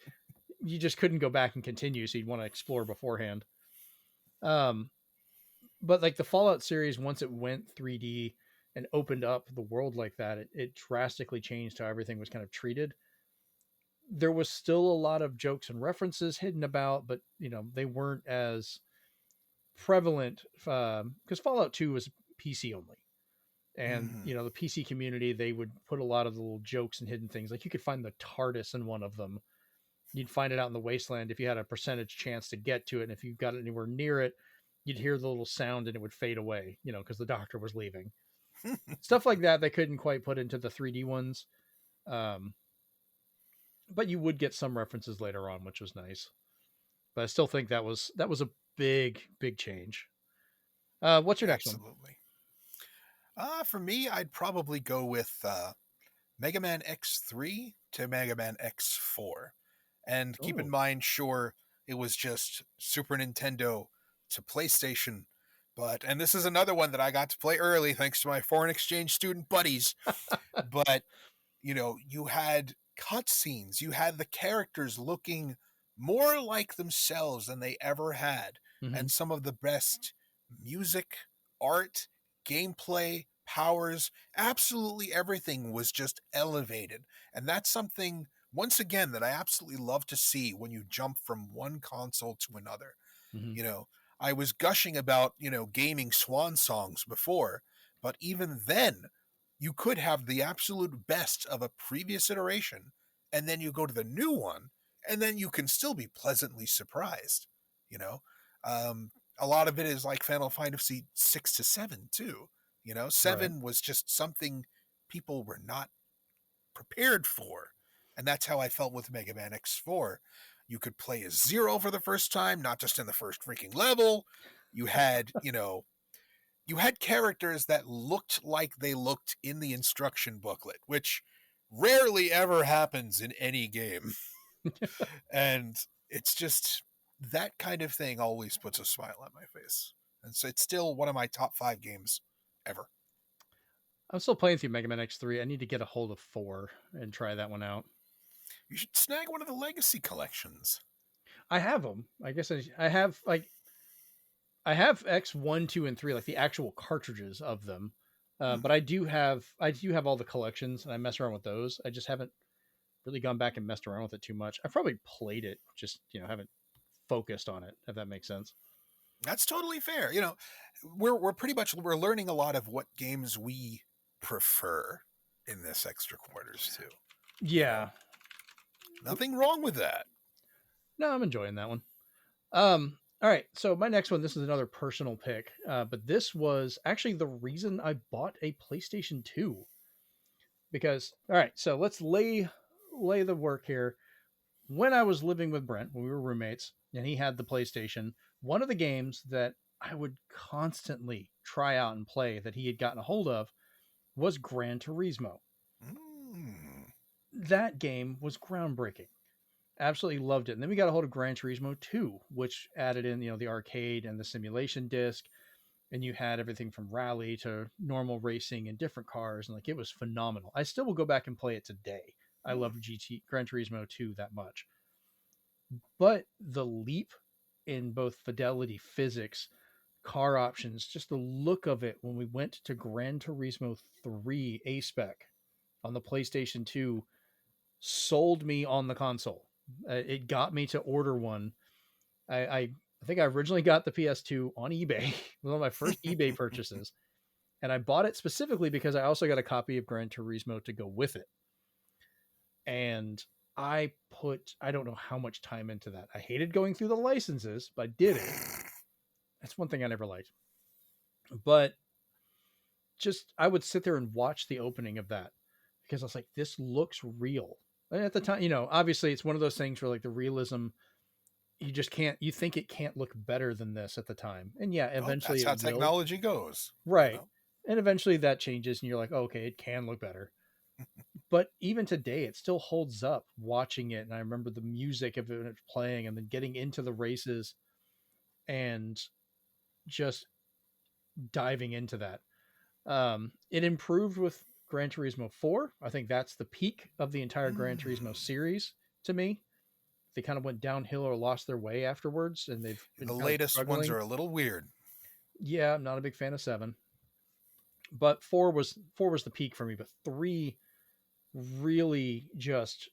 you just couldn't go back and continue, so you'd want to explore beforehand. Um, but like the Fallout series, once it went 3D and opened up the world like that, it drastically changed how everything was kind of treated. There was still a lot of jokes and references hidden about, but they weren't as prevalent because Fallout 2 was PC only. And Hmm. the PC community, they would put a lot of the little jokes and hidden things. Like you could find the TARDIS in one of them. You'd find it out in the wasteland if you had a percentage chance to get to it, and if you got anywhere near it, you'd hear the little sound and it would fade away. Because the doctor was leaving. Stuff like that they couldn't quite put into the 3D ones, um, but you would get some references later on, which was nice. But I still think that was a big change. What's your next one? Absolutely. For me, I'd probably go with Mega Man X3 to Mega Man X4. And keep in Oh. mind, sure, it was just Super Nintendo to PlayStation. And this is another one that I got to play early thanks to my foreign exchange student buddies. But you had cutscenes, you had the characters looking more like themselves than they ever had, Mm-hmm. and some of the best music, art, gameplay, powers, absolutely everything was just elevated. And that's something, once again, that I absolutely love to see when you jump from one console to another. Mm-hmm. You know, I was gushing about, gaming swan songs before, but even then, you could have the absolute best of a previous iteration, and then you go to the new one, and then you can still be pleasantly surprised. You know, a lot of it is like Final Fantasy 6 to 7 too. Right. 7 was just something people were not prepared for. And that's how I felt with Mega Man X4. You could play as Zero for the first time, not just in the first freaking level. You had, you had characters that looked like they looked in the instruction booklet, which rarely ever happens in any game. And it's just that kind of thing always puts a smile on my face. And so it's still one of my top 5 games ever. I'm still playing through Mega Man X3. I need to get a hold of 4 and try that one out. You should snag one of the legacy collections. I have them. I guess I have like I have X1, 2, and 3, like the actual cartridges of them. Hmm. But I do have all the collections, and I mess around with those. I just haven't really gone back and messed around with it too much. I've probably played it, just haven't focused on it. If that makes sense. That's totally fair. We're pretty much we're learning a lot of what games we prefer in this extra quarters too. You know, Yeah. nothing wrong with that. No, I'm enjoying that one. All right. So my next one, this is another personal pick, but this was actually the reason I bought a PlayStation 2. Because all right, so let's lay the work here. When I was living with Brent, when we were roommates, and he had the PlayStation, one of the games that I would constantly try out and play that he had gotten a hold of was Gran Turismo. Mm. That game was groundbreaking. Absolutely loved it. And then we got a hold of Gran Turismo 2, which added in, the arcade and the simulation disc. And you had everything from rally to normal racing and different cars. And like it was phenomenal. I still will go back and play it today. I Mm. love Gran Turismo 2 that much. But the leap in both fidelity, physics, car options, just the look of it when we went to Gran Turismo 3 A Spec on the PlayStation 2 sold me on the console. It got me to order one. I think I originally got the PS2 on eBay. It was one of my first eBay purchases. And I bought it specifically because I also got a copy of Gran Turismo to go with it. And I don't know how much time into that. I hated going through the licenses, but I did it. That's one thing I never liked. But just I would sit there and watch the opening of that because I was like, this looks real. And at the time, obviously it's one of those things where like the realism, you think it can't look better than this at the time. And yeah, Well, eventually that's it how will. technology goes. Right. And eventually that changes and you're like, oh, okay, it can look better. But even today, it still holds up watching it. And I remember the music of it playing and then getting into the races and just diving into that. It improved with Gran Turismo 4. I think that's the peak of the entire Gran Turismo Mm. series to me. They kind of went downhill or lost their way afterwards, and they've been The kind of latest ones struggling. are a little weird. Yeah, I'm not a big fan of 7, but 4 was the peak for me. But 3 really just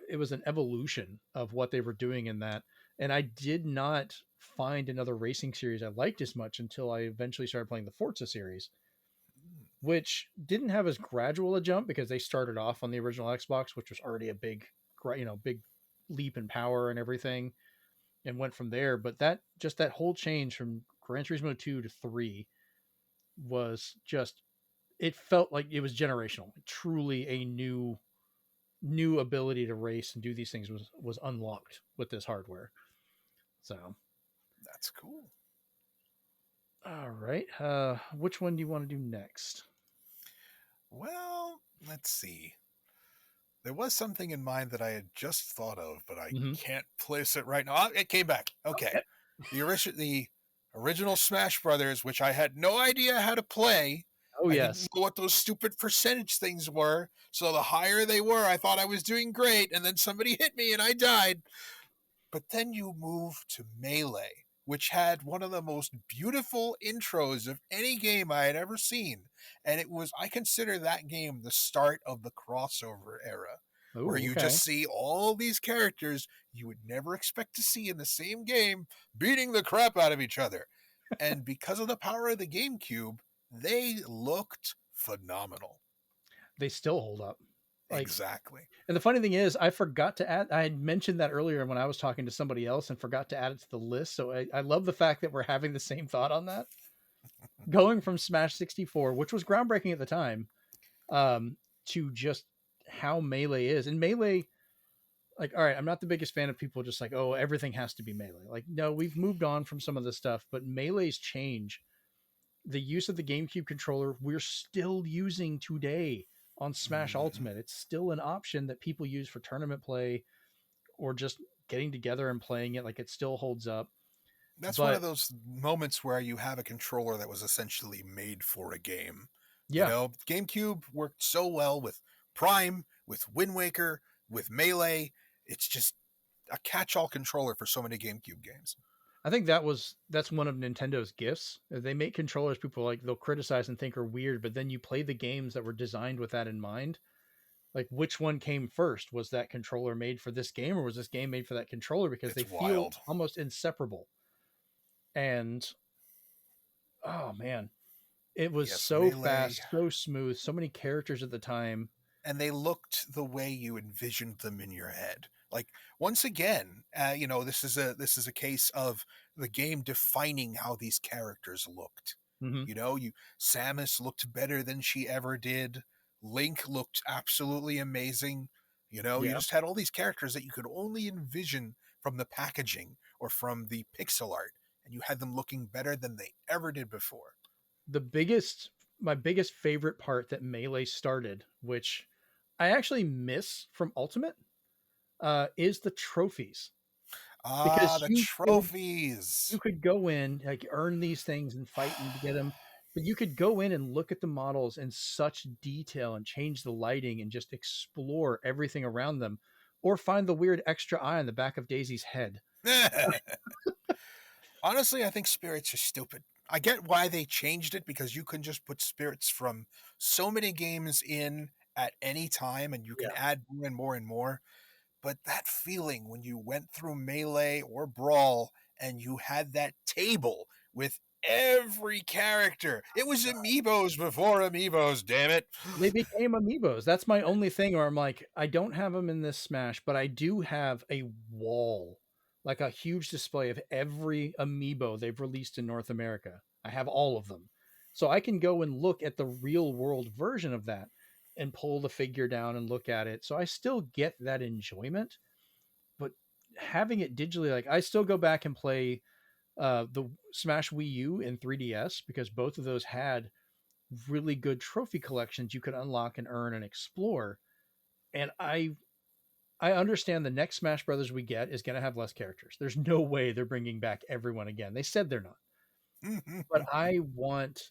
it was an evolution of what they were doing in that. And I did not find another racing series I liked as much until I eventually started playing the Forza series, Mm. which didn't have as gradual a jump because they started off on the original Xbox, which was already a big leap in power and everything, and went from there. But that whole change from Gran Turismo 2 to 3 was just it felt like it was generational. Truly a new ability to race and do these things was unlocked with this hardware. So That's cool. All right. Which one do you want to do next? Well, let's see. There was something in mind that I had just thought of, but I Mm-hmm. can't place it right now. Ah, it came back. Okay. Okay. The original Smash Brothers, which I had no idea how to play. Oh I didn't yes. know what those stupid percentage things were. So the higher they were, I thought I was doing great, and then somebody hit me and I died. But then you move to Melee, which had one of the most beautiful intros of any game I had ever seen. And I consider that game the start of the crossover era, where Oh, you okay. just see all these characters you would never expect to see in the same game beating the crap out of each other. And because of the power of the GameCube, they looked phenomenal. They still hold up. Like, Exactly. and the funny thing is, I forgot to add. I had mentioned that earlier when I was talking to somebody else, and forgot to add it to the list. So I love the fact that we're having the same thought on that. Going from Smash 64, which was groundbreaking at the time, to just how Melee is. And Melee, like, all right, I'm not the biggest fan of people just like, oh, everything has to be Melee. Like, no, we've moved on from some of this stuff, but Melee's change, the use of the GameCube controller, we're still using today on Smash Mm-hmm. Ultimate. It's still an option that people use for tournament play or just getting together and playing it. Like, it still holds up. That's one But of those moments where you have a controller that was essentially made for a game. You yeah, know, GameCube worked so well with Prime, with Wind Waker, with Melee. It's just a catch-all controller for so many GameCube games. I think that's one of Nintendo's gifts. They make controllers people like they'll criticize and think are weird, but then you play the games that were designed with that in mind. Like, which one came first? Was that controller made for this game, or was this game made for that controller? Because they It's feel wild. almost inseparable. And oh man, it was Yes, so Melee. fast, so smooth, so many characters at the time. And they looked the way you envisioned them in your head. Like once again, this is a case of the game defining how these characters looked. Hmm. You Samus looked better than she ever did. Link looked absolutely amazing. You Yeah. just had all these characters that you could only envision from the packaging or from the pixel art, and you had them looking better than they ever did before. The biggest, my biggest favorite part that Melee started, which I actually miss from Ultimate, is the trophies. Ah, Because the you trophies. could go in, like, earn these things and fight and get them, but you could go in and look at the models in such detail and change the lighting and just explore everything around them, or find the weird extra eye on the back of Daisy's head. Honestly, I think spirits are stupid. I get why they changed it because you can just put spirits from so many games in at any time and you can Yeah. add more and more and more. But that feeling when you went through Melee or Brawl and you had that table with every character, it was amiibos before amiibos, damn it. They became amiibos. That's my only thing where I'm like, I don't have them in this Smash, but I do have a wall, like a huge display of every amiibo they've released in North America. I have all of them. So I can go and look at the real world version of that and pull the figure down and look at it. So I still get that enjoyment, but having it digitally, like, I still go back and play the Smash Wii U and 3DS because both of those had really good trophy collections you could unlock and earn and explore. And I understand the next Smash Brothers we get is going to have less characters. There's no way they're bringing back everyone again. They said they're not. But I want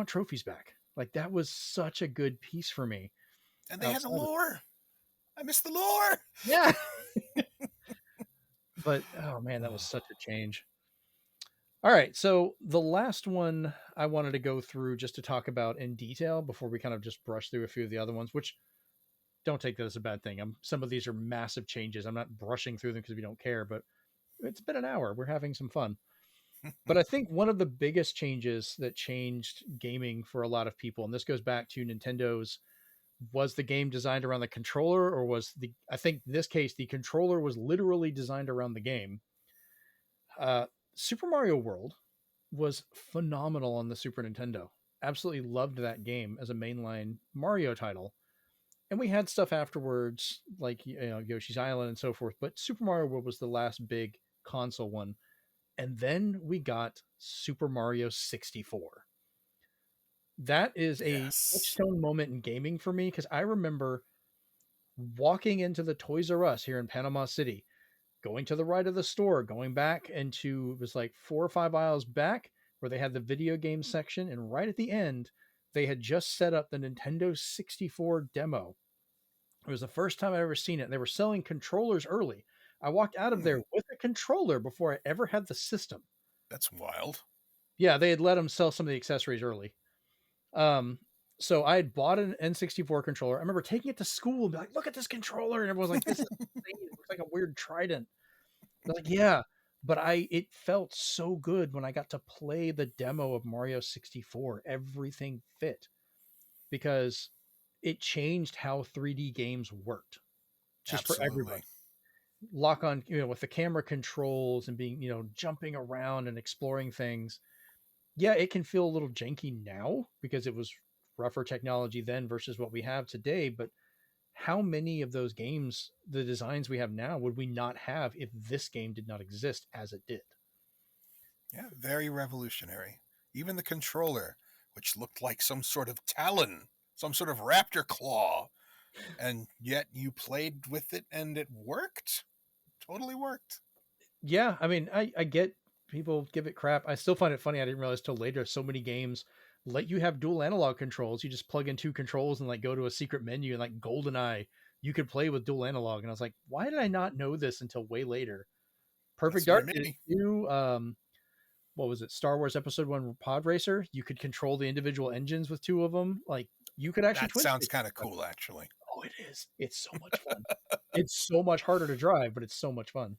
trophies back. Like, that was such a good piece for me And they had the outside of, lore. I miss the lore. yeah. But oh man, that was such a change. All right, so the last one I wanted to go through just to talk about in detail before we kind of just brush through a few of the other ones, which don't take that as a bad thing. Some of these are massive changes. I'm not brushing through them because we don't care, but it's been an hour. We're having some fun. But I think one of the biggest changes that changed gaming for a lot of people, and this goes back to Nintendo's, was the game designed around the controller, or I think in this case, the controller was literally designed around the game. Uh, Super Mario World was phenomenal on the Super Nintendo. Absolutely loved that game as a mainline Mario title, and we had stuff afterwards like Yoshi's Island and so forth. But Super Mario World was the last big console one, And then we got Super Mario 64. That is a Yes. touchstone moment in gaming for me because I remember walking into the Toys R Us here in Panama City, going to the right of the store, going back into it was like 4 or 5 aisles back where they had the video game section, and right at the end, they had just set up the Nintendo 64 demo. It was the first time I ever seen it. And they were selling controllers early. I walked out of there with a controller before I ever had the system. That's wild. Yeah, they had let them sell some of the accessories early. Um, so I had bought an N64 controller. I remember taking it to school and be like, "Look at this controller," and everyone's like, "This is insane. It looks like a weird trident." They're like, "Yeah," but it felt so good when I got to play the demo of Mario 64. Everything fit because it changed how 3D games worked, just for everybody. Absolutely. Lock on, with the camera controls and being, jumping around and exploring things. Yeah, it can feel a little janky now because it was rougher technology then versus what we have today. But how many of those games, the designs we have now, would we not have if this game did not exist as it did? Yeah, very revolutionary. Even the controller, which looked like some sort of talon, some sort of raptor claw, and yet you played with it and it worked. Totally worked. Yeah, I mean, I get people give it crap. I still find it funny. I didn't realize till later so many games let you have dual analog controls. You just plug in two controls and like go to a secret menu, and like GoldenEye, you could play with dual analog. And I was like, why did I not know this until way later? Perfect That's new Dark to did it me. too. What was it? Star Wars Episode One Pod Racer. You could control the individual engines with two of them. Like you could actually That twin sounds stick kind of stuff. cool, actually. Oh, it is. It's so much fun. It's so much harder to drive, but it's so much fun.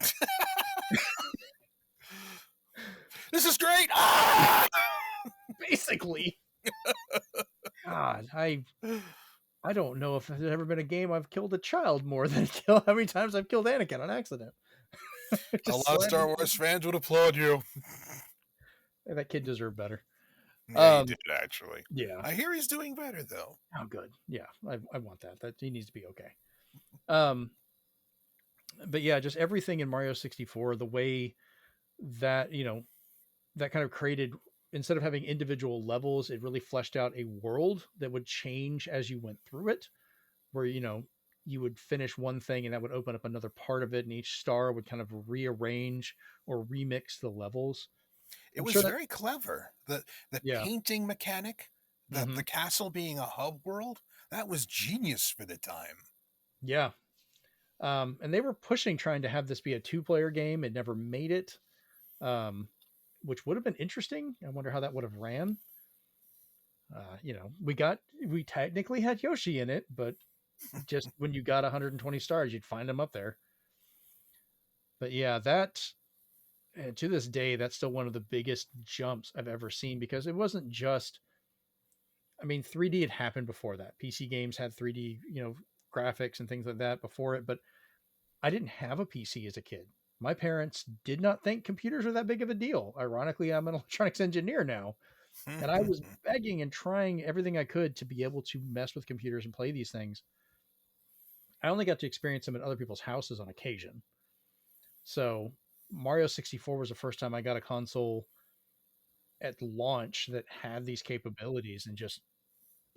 This is great. Ah! Basically, God, I don't know if there's ever been a game I've killed a child more than how many times I've killed Anakin on accident. A Just lot of slammed Star into Wars fans would applaud you. that kid deserved better. Yeah, he Um, did, actually. yeah. I hear he's doing better, though. Oh, good. Yeah, I want that. That he needs to be okay. Um, but yeah, just everything in Mario 64, the way that that kind of created, instead of having individual levels, it really fleshed out a world that would change as you went through it, where you would finish one thing and that would open up another part of it, and each star would kind of rearrange or remix the levels. It I'm was sure that very clever. The yeah. painting mechanic, the Hmm. castle being a hub world, that was genius for the time. Yeah. And they were pushing trying to have this be a two-player game. It never made it, um, which would have been interesting. I wonder how that would have ran. We technically had Yoshi in it, but just when you got 120 stars, you'd find him up there. But yeah, that and to this day, that's still one of the biggest jumps I've ever seen because it wasn't just. I mean, 3D had happened before that. PC games had 3D, graphics and things like that before it, but I didn't have a PC as a kid. My parents did not think computers were that big of a deal. Ironically, I'm an electronics engineer now, and I was begging and trying everything I could to be able to mess with computers and play these things. I only got to experience them in other people's houses on occasion. So, Mario 64 was the first time I got a console at launch that had these capabilities and just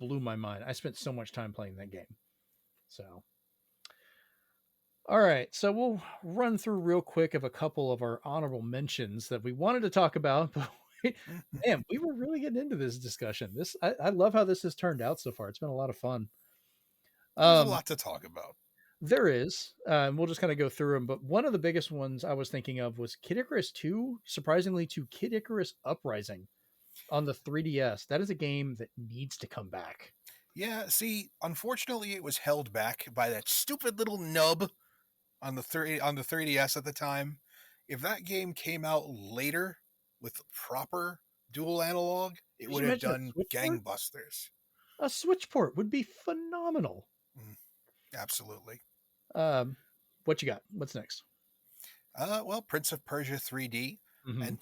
blew my mind. I spent so much time playing that game. So, all right. So we'll run through real quick of a couple of our honorable mentions that we wanted to talk about, but man, we were really getting into this discussion. I love how this has turned out so far. It's been a lot of fun. There's a Um, lot to talk about. there is, and we'll just kind of go through them. But one of the biggest ones I was thinking of was Kid Icarus 2, surprisingly, to Kid Icarus Uprising on the 3DS. That is a game that needs to come back. Yeah, see, unfortunately, it was held back by that stupid little nub on the 3DS at the time. If that game came out later with proper dual analog, it Did would you have mention a done Switch port? gangbusters. A Switch port would be phenomenal. Mm, absolutely. Um, what you got? What's next? Well, Prince of Persia 3D, Hmm. and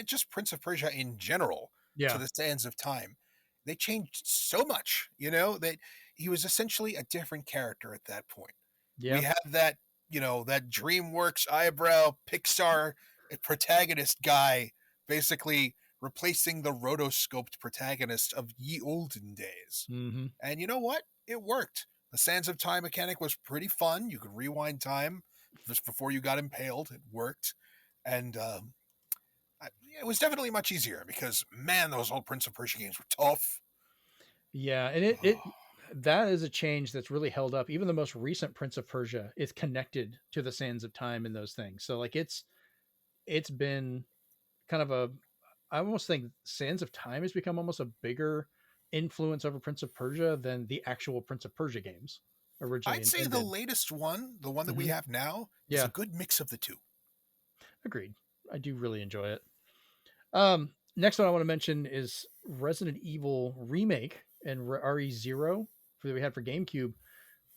just Prince of Persia in general, to Yeah. the sands of time. They changed so much, that he was essentially a different character at that point. We Yeah. have that DreamWorks eyebrow Pixar protagonist guy basically replacing the rotoscoped protagonist of ye olden days. Mm-hmm. And you know what? It worked. The Sands of Time mechanic was pretty fun. You could rewind time just before you got impaled. It worked. And it was definitely much easier because, man, those old Prince of Persia games were tough. Yeah, and it that is a change that's really held up. Even the most recent Prince of Persia is connected to the Sands of Time and those things. So like it's been kind of a I almost think Sands of Time has become almost a bigger influence over Prince of Persia than the actual Prince of Persia games originally I'd say the intended. latest one, the one that we Hmm. have now, is a Yeah, good mix of the two. agreed. I do really enjoy it. Next one I want to mention is Resident Evil remake and RE0 that we had for GameCube.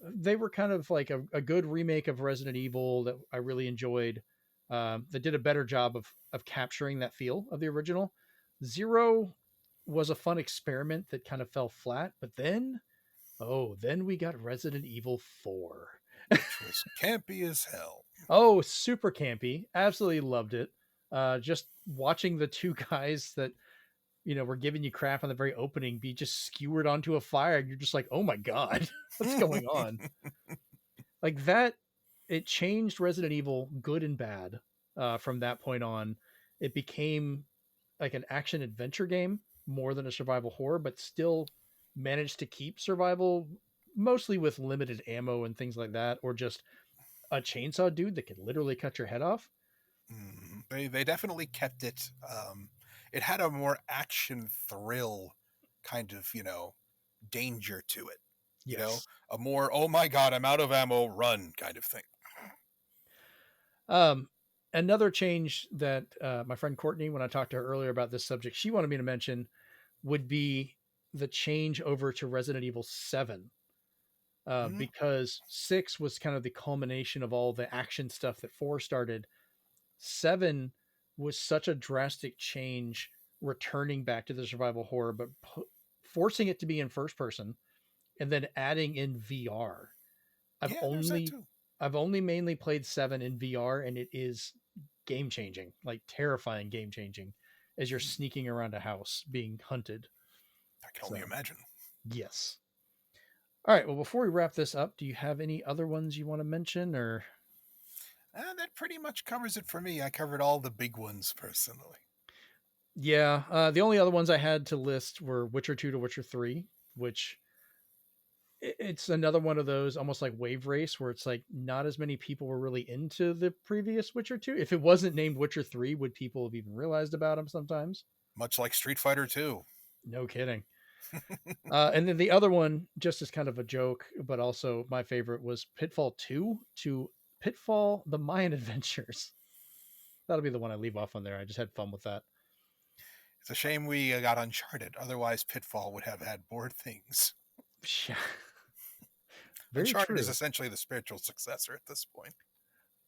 They were kind of like a good remake of Resident Evil that I really enjoyed. That did a better job of capturing that feel of the original. Zero was a fun experiment that kind of fell flat, but then we got Resident Evil 4. Which was campy as hell. Oh, super campy. Absolutely loved it. Just watching the two guys that were giving you crap on the very opening be just skewered onto a fire. You're just like, oh my god, what's going on? Like that, it changed Resident Evil, good and bad. From that point on, it became like an action adventure game more than a survival horror, but still managed to keep survival mostly with limited ammo and things like that, or just a chainsaw dude that could literally cut your head off. They definitely kept it. It had a more action thrill kind of danger to it. Yes. A more oh my god, I'm out of ammo, run kind of thing. Um, Another change that my friend Courtney, when I talked to her earlier about this subject, she wanted me to mention would be the change over to Resident Evil 7. Mm, Because 6 was kind of the culmination of all the action stuff that 4 started. 7 was such a drastic change, returning back to the survival horror, but forcing it to be in first person and then adding in VR. I've yeah, there's that only too. I've only mainly played 7 in VR, and it is game changing, like terrifying game changing as you're Mm, sneaking around a house being hunted. I can only So, imagine. yes. All right, well before we wrap this up, do you have any other ones you want to mention or That pretty much covers it for me. I covered all the big ones personally. yeah, the only other ones I had to list were Witcher 2 to Witcher 3, which it's another one of those almost like Wave Race where it's like not as many people were really into the previous Witcher 2. If it wasn't named Witcher 3, would people have even realized about them sometimes? Much like Street Fighter 2. No kidding. And then the other one, just as kind of a joke, but also my favorite, was Pitfall 2 to Pitfall the Mayan Adventures. That'll be the one I leave off on there. I just had fun with that. It's a shame we got Uncharted. Otherwise, Pitfall would have had more things. Yeah, very Uncharted is true. essentially the spiritual successor at this point.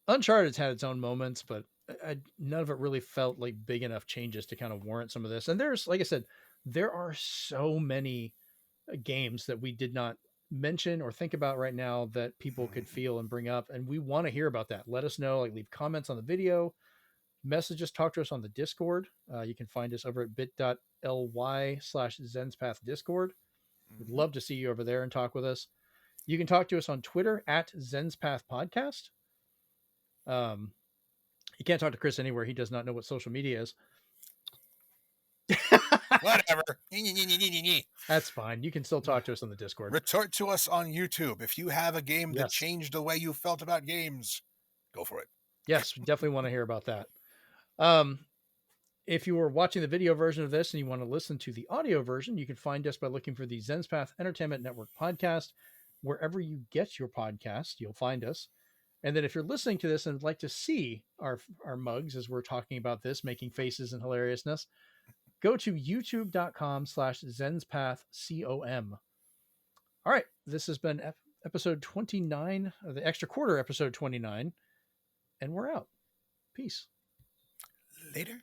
Uncharted's had its own moments, but none of it really felt like big enough changes to kind of warrant some of this. And there's, like I said, there are so many games that we did not mention or think about right now that people could Mm-hmm. feel and bring up. And we want to hear about that. Let us know, like leave comments on the video, messages, talk to us on the Discord. You can find us over at bit.ly/Zenspath Discord. We'd Mm-hmm. love to see you over there and talk with us. You can talk to us on Twitter at Zenspath Podcast. Um, you can't talk to Chris anywhere. He does not know what social media is. Whatever. That's fine. You can still talk to us on the Discord. Retort to us on YouTube. If you have a game that Yes. changed the way you felt about games, go for it. Yes, definitely want to hear about that. Um, if you are watching the video version of this and you want to listen to the audio version, you can find us by looking for the Zenspath Entertainment Network podcast. Wherever you get your podcast, you'll find us. And then if you're listening to this and would like to see our mugs as we're talking about this, making faces and hilariousness, go to youtube.com/ZenspathCom. All right. This has been episode 29, the extra quarter episode 29, and we're out. Peace. Later.